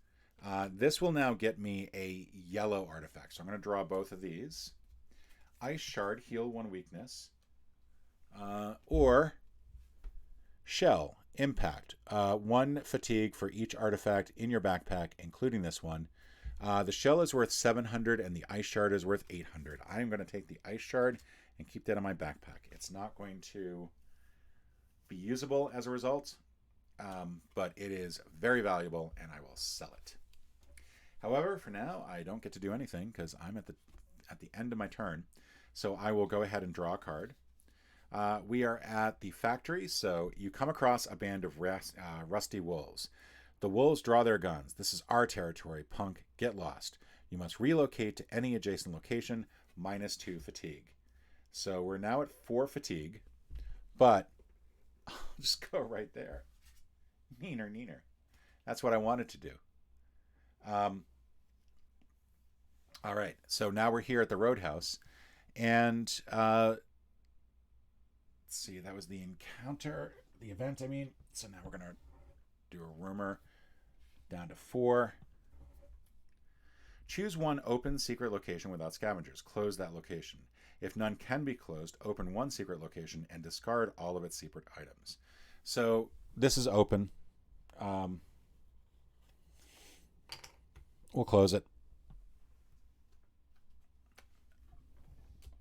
This will now get me a yellow artifact. So I'm going to draw both of these. Ice Shard, heal 1 weakness. Or Shell, impact. 1 fatigue for each artifact in your backpack, including this one. The shell is worth 700 and the ice shard is worth 800. I'm going to take the ice shard and keep that in my backpack. It's not going to be usable as a result, but it is very valuable and I will sell it. However, for now, I don't get to do anything because I'm at the end of my turn. So I will go ahead and draw a card. We are at the factory, so you come across a band of rusty wolves. The wolves draw their guns. This is our territory. Punk, get lost. You must relocate to any adjacent location, -2 fatigue. So we're now at 4 fatigue, but I'll just go right there. Neener. That's what I wanted to do. All right, so now we're here at the Roadhouse, and let's see, that was the encounter, the event, I mean. So now we're going to do a rumor down to 4. Choose 1 open secret location without scavengers. Close that location. If none can be closed, open 1 secret location and discard all of its secret items. So this is open. We'll close it.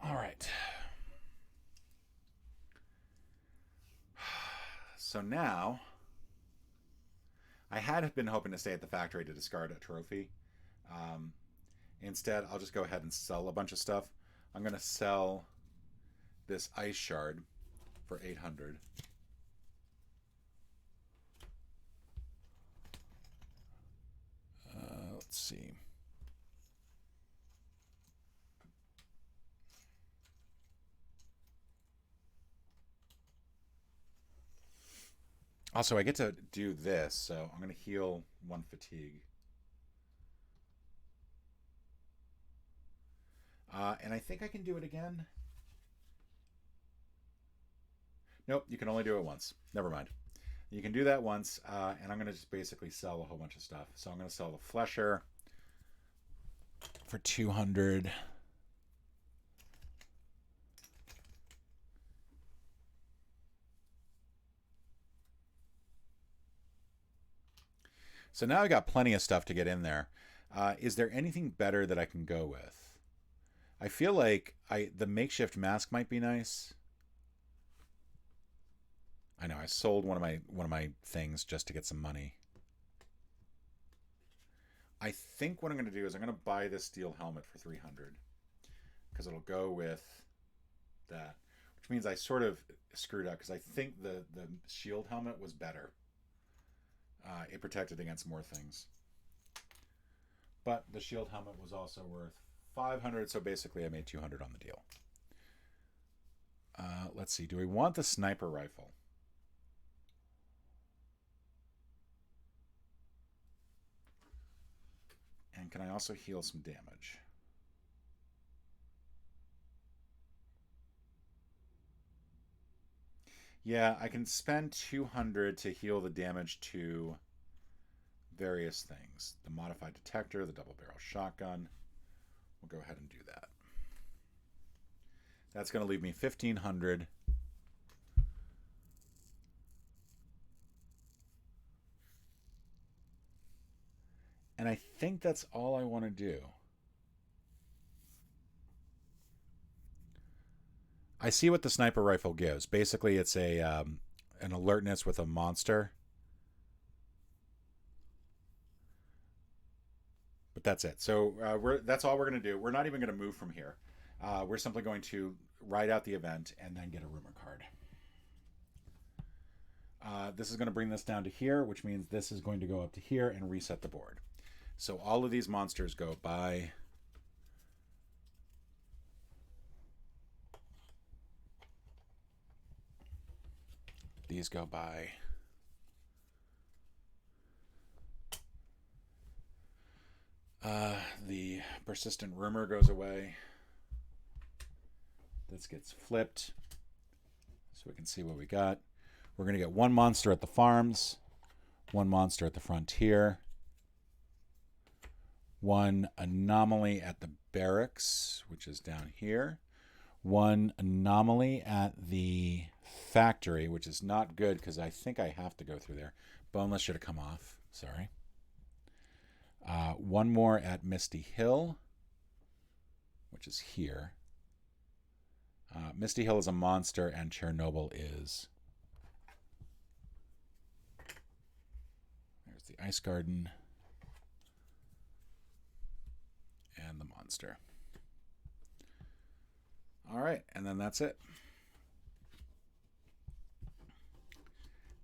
All right. So now, I had been hoping to stay at the factory to discard a trophy. Instead, I'll just go ahead and sell a bunch of stuff. I'm going to sell this ice shard for 800. Let's see. Also, I get to do this, so I'm going to heal 1 fatigue. And I think I can do it again. Nope, you can only do it once. Never mind. You can do that once, and I'm going to just basically sell a whole bunch of stuff. So I'm going to sell the Flesher for 200. So now I got plenty of stuff to get in there. Is there anything better that I can go with? I feel like the makeshift mask might be nice. I know I sold one of my things just to get some money. I think what I'm going to do is I'm going to buy this steel helmet for 300 because it'll go with that, which means I sort of screwed up because I think the shield helmet was better. It protected against more things. But the shield helmet was also worth 500, so basically I made 200 on the deal. Let's see. Do we want the sniper rifle? And can I also heal some damage? Yeah, I can spend 200 to heal the damage to various things. The modified detector, the double barrel shotgun. We'll go ahead and do that. That's going to leave me 1,500. And I think that's all I want to do. I see what the sniper rifle gives. Basically, it's an alertness with a monster. But that's it. So that's all we're going to do. We're not even going to move from here. We're simply going to write out the event and then get a rumor card. This is going to bring this down to here, which means this is going to go up to here and reset the board. So all of these monsters go by. These go by. The persistent rumor goes away. This gets flipped so we can see what we got. We're going to get one monster at the farms, one monster at the frontier, one anomaly at the barracks, which is down here, one anomaly at the factory, which is not good because I think I have to go through there. Boneless should have come off. Sorry. One more at Misty Hill, which is here. Misty Hill is a monster, and Chernobyl is. There's the ice garden and the monster. All right, and then that's it.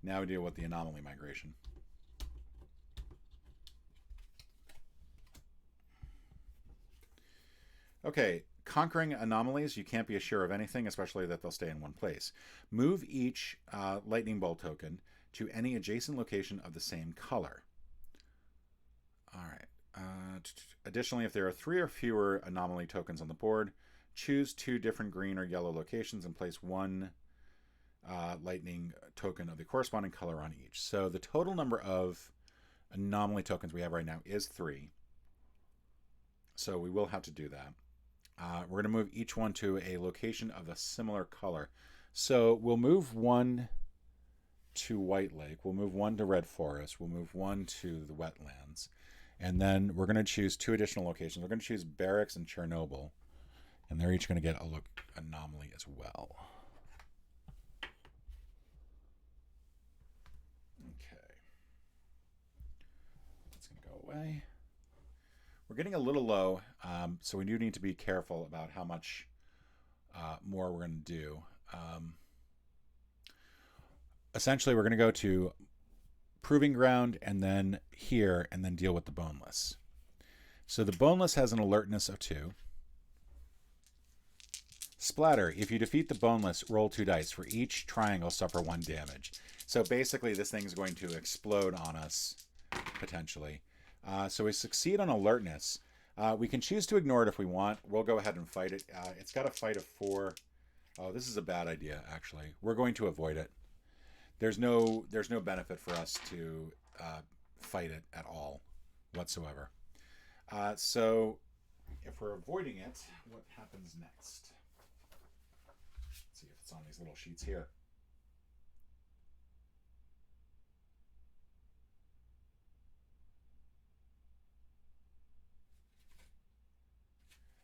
Now we deal with the anomaly migration. Okay, conquering anomalies, you can't be sure of anything, especially that they'll stay in one place. Move each lightning bolt token to any adjacent location of the same color. All right. Additionally, if there are 3 or fewer anomaly tokens on the board, choose 2 different green or yellow locations and place 1 lightning token of the corresponding color on each. So the total number of anomaly tokens we have right now is 3. So we will have to do that. We're going to move each one to a location of a similar color. So we'll move 1 to White Lake. We'll move 1 to Red Forest. We'll move 1 to the wetlands. And then we're going to choose 2 additional locations. We're going to choose Barracks and Chernobyl. And they're each going to get a look anomaly as well. Okay. That's going to go away. We're getting a little low, so we do need to be careful about how much more we're going to do. Essentially, we're going to go to Proving Ground and then here and then deal with the Boneless. So the Boneless has an alertness of 2. Splatter. If you defeat the Boneless, roll 2 dice. For each triangle, suffer 1 damage. So basically, this thing's going to explode on us, potentially. So we succeed on alertness. We can choose to ignore it if we want. We'll go ahead and fight it. It's got a fight of 4. Oh, this is a bad idea, actually. We're going to avoid it. There's no benefit for us to fight it at all whatsoever. So if we're avoiding it, what happens next? Let's see if it's on these little sheets here.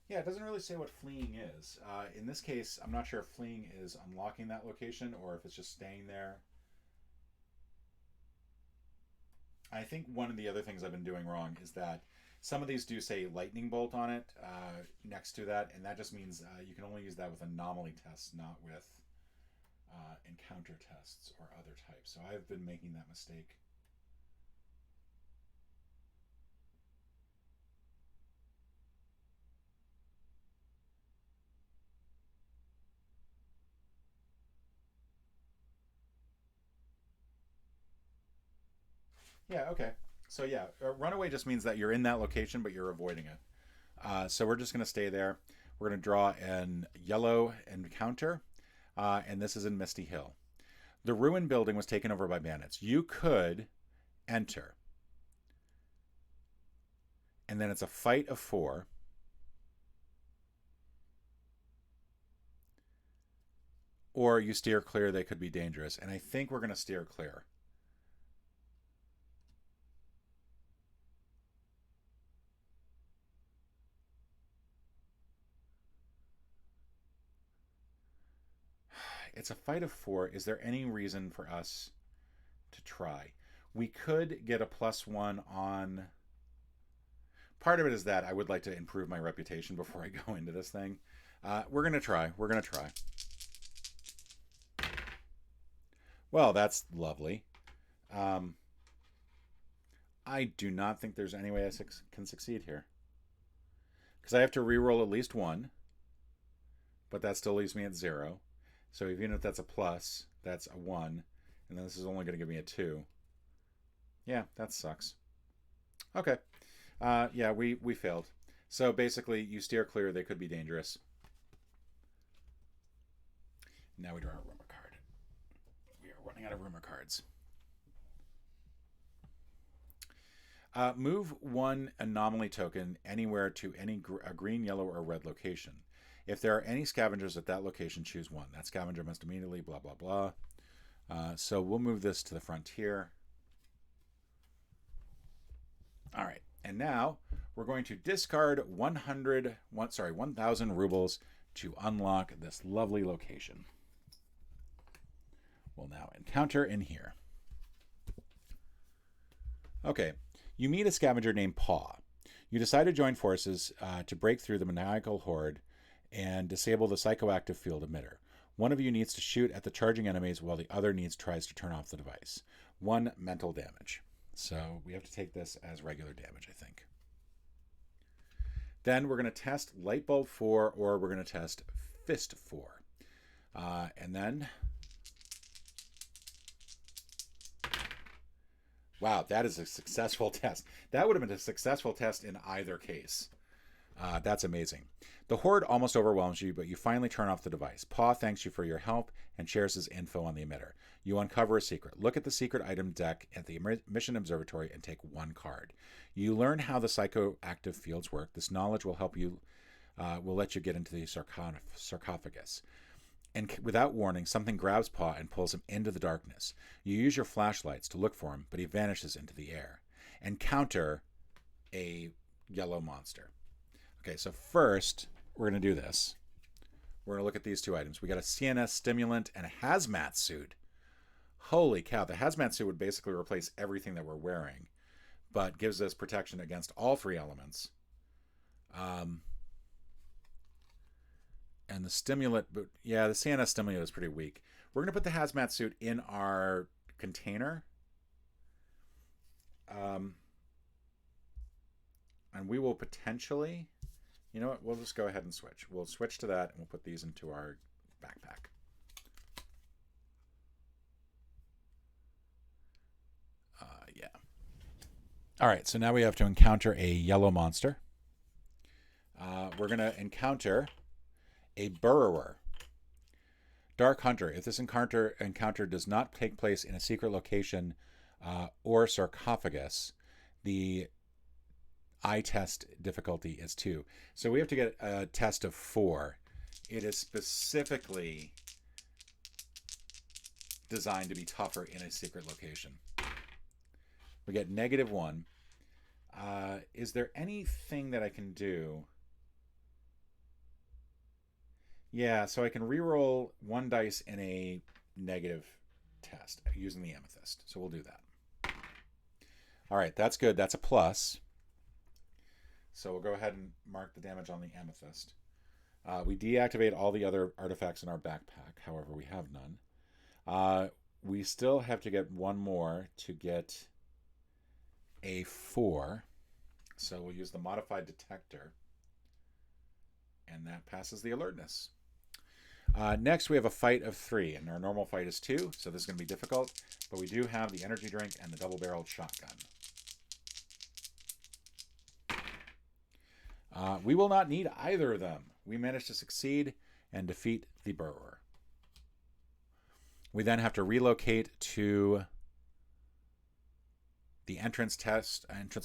Yeah, it doesn't really say what fleeing is. In this case, I'm not sure if fleeing is unlocking that location or if it's just staying there. I think one of the other things I've been doing wrong is that some of these do say lightning bolt on it next to that, and that just means you can only use that with anomaly tests, not with encounter tests or other types. So I've been making that mistake. Yeah, okay. So yeah, runaway just means that you're in that location, but you're avoiding it. So we're just going to stay there. We're going to draw an yellow encounter, and this is in Misty Hill. The ruined building was taken over by bandits. You could enter, and then it's a fight of 4. Or you steer clear, they could be dangerous. And I think we're going to steer clear. It's a fight of 4. Is there any reason for us to try? We could get a +1 on... Part of it is that I would like to improve my reputation before I go into this thing. We're going to try. We're going to try. Well, that's lovely. I do not think there's any way I can succeed here. Because I have to reroll at least 1. But that still leaves me at 0. So even if that's a plus, that's a 1. And then this is only going to give me a 2. Yeah, that sucks. Okay. Yeah, we failed. So basically, you steer clear. They could be dangerous. Now we draw a rumor card. We are running out of rumor cards. Move 1 anomaly token anywhere to any green, yellow, or red location. If there are any scavengers at that location, choose 1. That scavenger must immediately blah, blah, blah. So we'll move this to the frontier. All right. And now we're going to discard 1,000 rubles to unlock this lovely location. We'll now encounter in here. Okay. You meet a scavenger named Paw. You decide to join forces to break through the maniacal horde and disable the psychoactive field emitter. One of you needs to shoot at the charging enemies while the other tries to turn off the device. 1 mental damage. So we have to take this as regular damage, I think. Then we're going to test Lightbulb 4, or we're going to test Fist 4. And then... Wow, that is a successful test. That would have been a successful test in either case. That's amazing. The horde almost overwhelms you, but you finally turn off the device. Paw thanks you for your help and shares his info on the emitter. You uncover a secret. Look at the secret item deck at the Mission Observatory and take 1 card. You learn how the psychoactive fields work. This knowledge will help you, will let you get into the sarcophagus. And without warning, something grabs Paw and pulls him into the darkness. You use your flashlights to look for him, but he vanishes into the air. Encounter a yellow monster. Okay, so first, we're going to do this. We're going to look at these 2 items. We got a CNS stimulant and a hazmat suit. Holy cow, the hazmat suit would basically replace everything that we're wearing, but gives us protection against all 3 elements. And the stimulant, but yeah, the CNS stimulant is pretty weak. We're going to put the hazmat suit in our container. And we will potentially, you know what, we'll just go ahead and switch. We'll switch to that, and we'll put these into our backpack. Yeah. All right, so now we have to encounter a yellow monster. We're going to encounter a burrower. Dark Hunter. If this encounter does not take place in a secret location or sarcophagus, the eye test difficulty is 2. So we have to get a test of 4. It is specifically designed to be tougher in a secret location. We get -1. Is there anything that I can do? Yeah, so I can reroll 1 dice in a negative test using the amethyst. So we'll do that. All right, that's good. That's a plus. So we'll go ahead and mark the damage on the amethyst. We deactivate all the other artifacts in our backpack. However, we have none. We still have to get 1 more to get a 4. So we'll use the modified detector. And that passes the alertness. Next, we have a fight of 3, and our normal fight is 2, so this is going to be difficult. But we do have the energy drink and the double-barreled shotgun. We will not need either of them. We managed to succeed and defeat the burrower. We then have to relocate to the entrance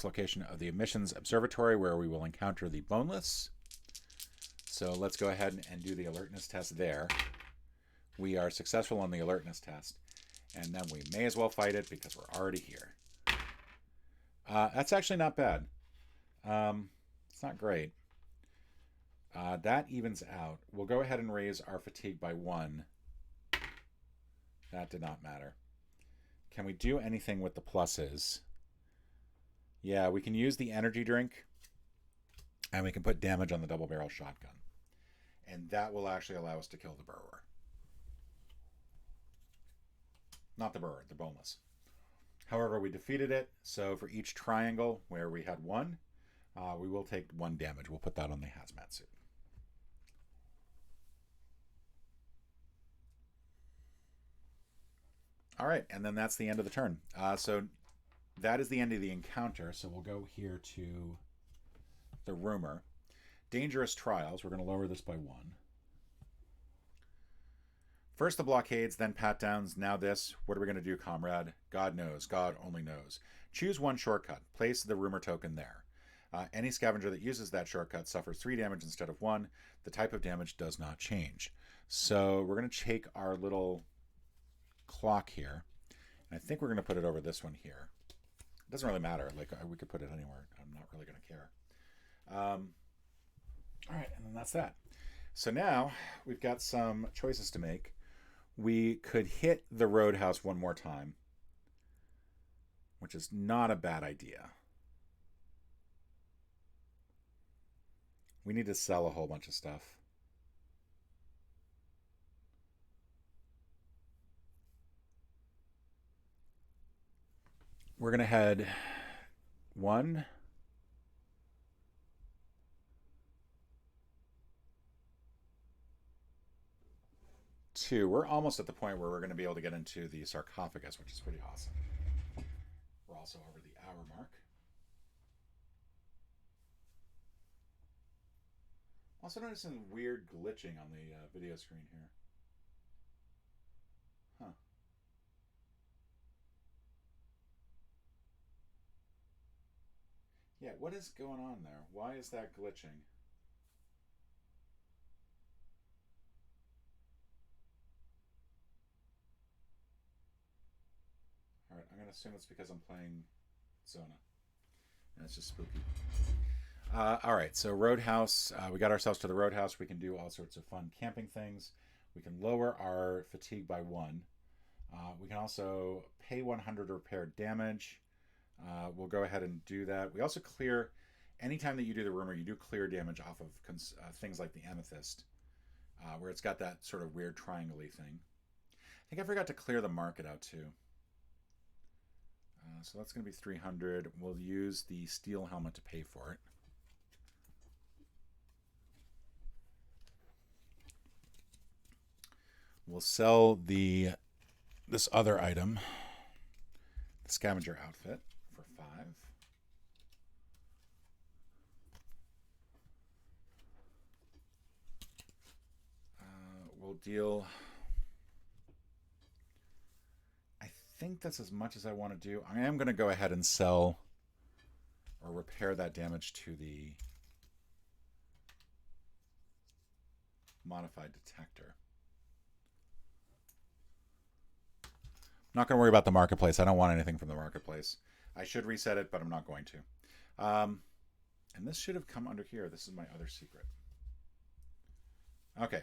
location of the emissions observatory, where we will encounter the Boneless. So let's go ahead and do the alertness test there. We are successful on the alertness test, and then we may as well fight it because we're already here. That's actually not bad. It's not great. That evens out. We'll go ahead and raise our fatigue by 1. That did not matter. Can we do anything with the pluses? Yeah, we can use the energy drink, and we can put damage on the double barrel shotgun. And that will actually allow us to kill the burrower. Not the burrower, the boneless. However, we defeated it, so for each triangle where we had 1, we will take 1 damage. We'll put that on the hazmat suit. All right, and then that's the end of the turn. So that is the end of the encounter. So we'll go here to the rumor. Dangerous trials. We're going to lower this by 1. First the blockades, then pat downs, now this. What are we going to do, comrade? God knows. God only knows. Choose 1 shortcut. Place the rumor token there. Any scavenger that uses that shortcut suffers 3 damage instead of 1. The type of damage does not change. So we're going to take our little clock here. And I think we're going to put it over this one here. It doesn't really matter. Like, we could put it anywhere. I'm not really going to care. All right, and then that's that. So now we've got some choices to make. We could hit the roadhouse 1 more time, which is not a bad idea. We need to sell a whole bunch of stuff. We're going to head 1, 2. We're almost at the point where we're going to be able to get into the sarcophagus, which is pretty awesome. We're also over the hour mark. Also noticing weird glitching on the video screen here. Huh. Yeah, what is going on there? Why is that glitching? Alright, I'm going to assume it's because I'm playing ZONA. And it's just spooky. Alright, so Roadhouse. We got ourselves to the Roadhouse. We can do all sorts of fun camping things. We can lower our fatigue by 1. We can also pay 100 to repair damage. We'll go ahead and do that. We also clear, anytime that you do the rumor, you do clear damage off of things like the amethyst, where it's got that sort of weird triangle-y thing. I think I forgot to clear the market out too. So that's going to be 300. We'll use the steel helmet to pay for it. We'll sell this other item, the scavenger outfit, for 5. We'll deal. I think that's as much as I want to do. I am going to go ahead and sell or repair that damage to the modified detector. I'm not going to worry about the marketplace. I don't want anything from the marketplace. I should reset it, but I'm not going to. And this should have come under here. This is my other secret. Okay.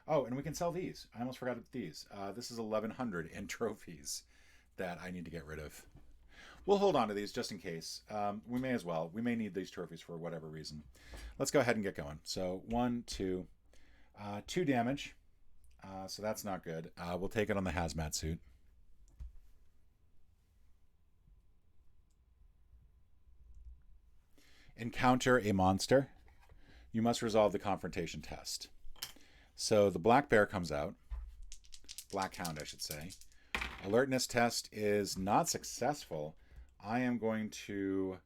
Oh, and we can sell these. I almost forgot these. This is 1,100 in trophies that I need to get rid of. We'll hold on to these just in case. We may as well. We may need these trophies for whatever reason. Let's go ahead and get going. So 1, 2, 2 damage. So that's not good. We'll take it on the hazmat suit. Encounter a monster. You must resolve the confrontation test. So the black bear comes out. Black hound, I should say. Alertness test is not successful. I am going to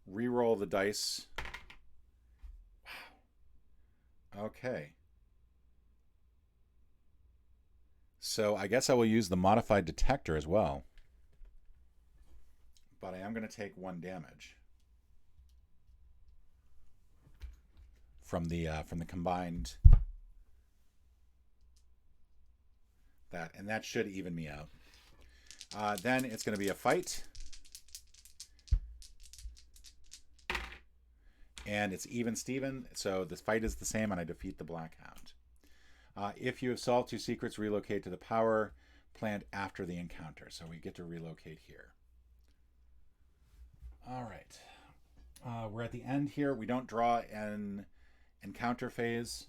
re-roll the dice. Wow. Okay. So I guess I will use the modified detector as well. But I am going to take 1 damage from the combined that, and that should even me out. Then it's going to be a fight, and it's even Steven. So this fight is the same, and I defeat the Black Hound. If you have solved 2 secrets, relocate to the power plant after the encounter. So we get to relocate here. All right, we're at the end here. We don't draw an encounter phase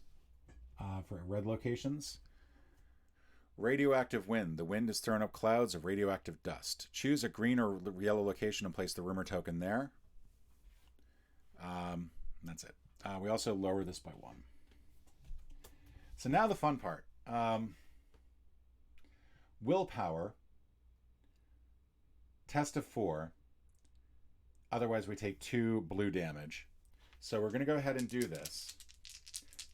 for red locations. Radioactive wind. The wind has thrown up clouds of radioactive dust. Choose a green or yellow location and place the rumor token there. That's it. We also lower this by 1. So now the fun part. Willpower. Test of 4. Otherwise we take 2 blue damage. So we're going to go ahead and do this.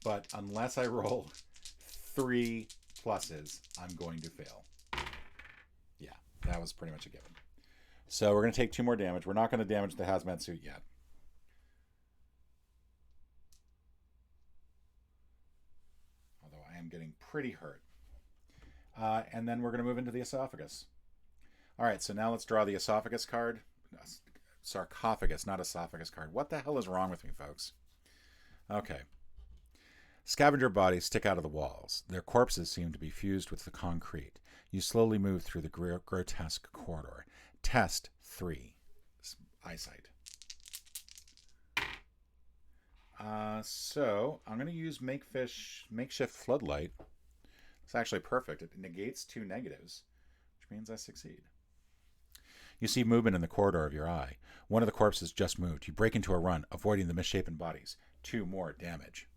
But unless I roll 3 pluses, I'm going to fail. Yeah, that was pretty much a given. So we're going to take 2 more damage. We're not going to damage the hazmat suit yet. Although I am getting pretty hurt. And then we're going to move into the esophagus. All right, so now let's draw the esophagus card. Sarcophagus, not esophagus card. What the hell is wrong with me, folks? Okay. Scavenger bodies stick out of the walls. Their corpses seem to be fused with the concrete. You slowly move through the grotesque corridor. Test 3. Eyesight. So I'm going to use makeshift floodlight. It's actually perfect. It negates 2 negatives, which means I succeed. You see movement in the corridor of your eye. One of the corpses just moved. You break into a run, avoiding the misshapen bodies. 2 more damage.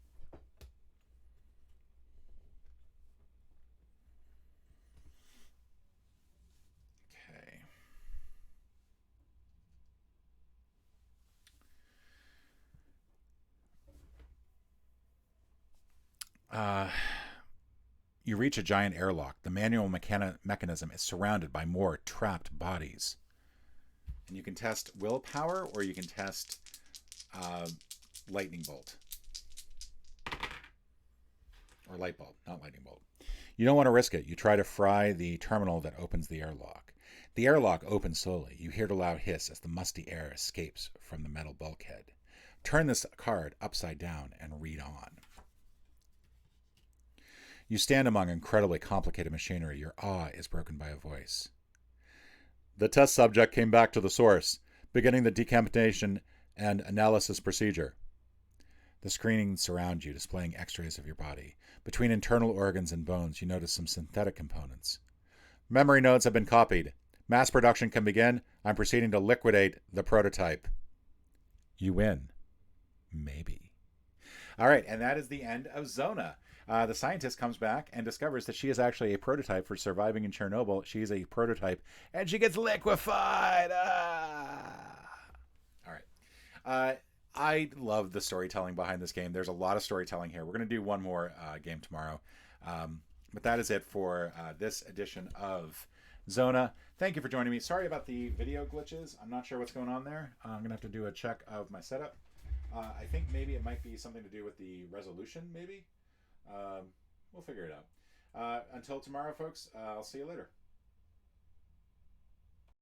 You reach a giant airlock. The manual mechanism is surrounded by more trapped bodies. And you can test willpower, or you can test lightning bolt. Or light bulb, not lightning bolt. You don't want to risk it. You try to fry the terminal that opens the airlock. The airlock opens slowly. You hear the loud hiss as the musty air escapes from the metal bulkhead. Turn this card upside down and read on. You stand among incredibly complicated machinery. Your awe is broken by a voice. The test subject came back to the source, beginning the decontamination and analysis procedure. The screenings surround you, displaying x-rays of your body. Between internal organs and bones, you notice some synthetic components. Memory nodes have been copied. Mass production can begin. I'm proceeding to liquidate the prototype. You win. Maybe. All right, and that is the end of ZONA. The scientist comes back and discovers that she is actually a prototype for surviving in Chernobyl. She's a prototype, and she gets liquefied. All right. I love the storytelling behind this game. There's a lot of storytelling here. We're going to do one more game tomorrow. But that is it for this edition of ZONA. Thank you for joining me. Sorry about the video glitches. I'm not sure what's going on there. I'm going to have to do a check of my setup. I think maybe it might be something to do with the resolution, maybe. We'll figure it out. Until tomorrow, folks, I'll see you later.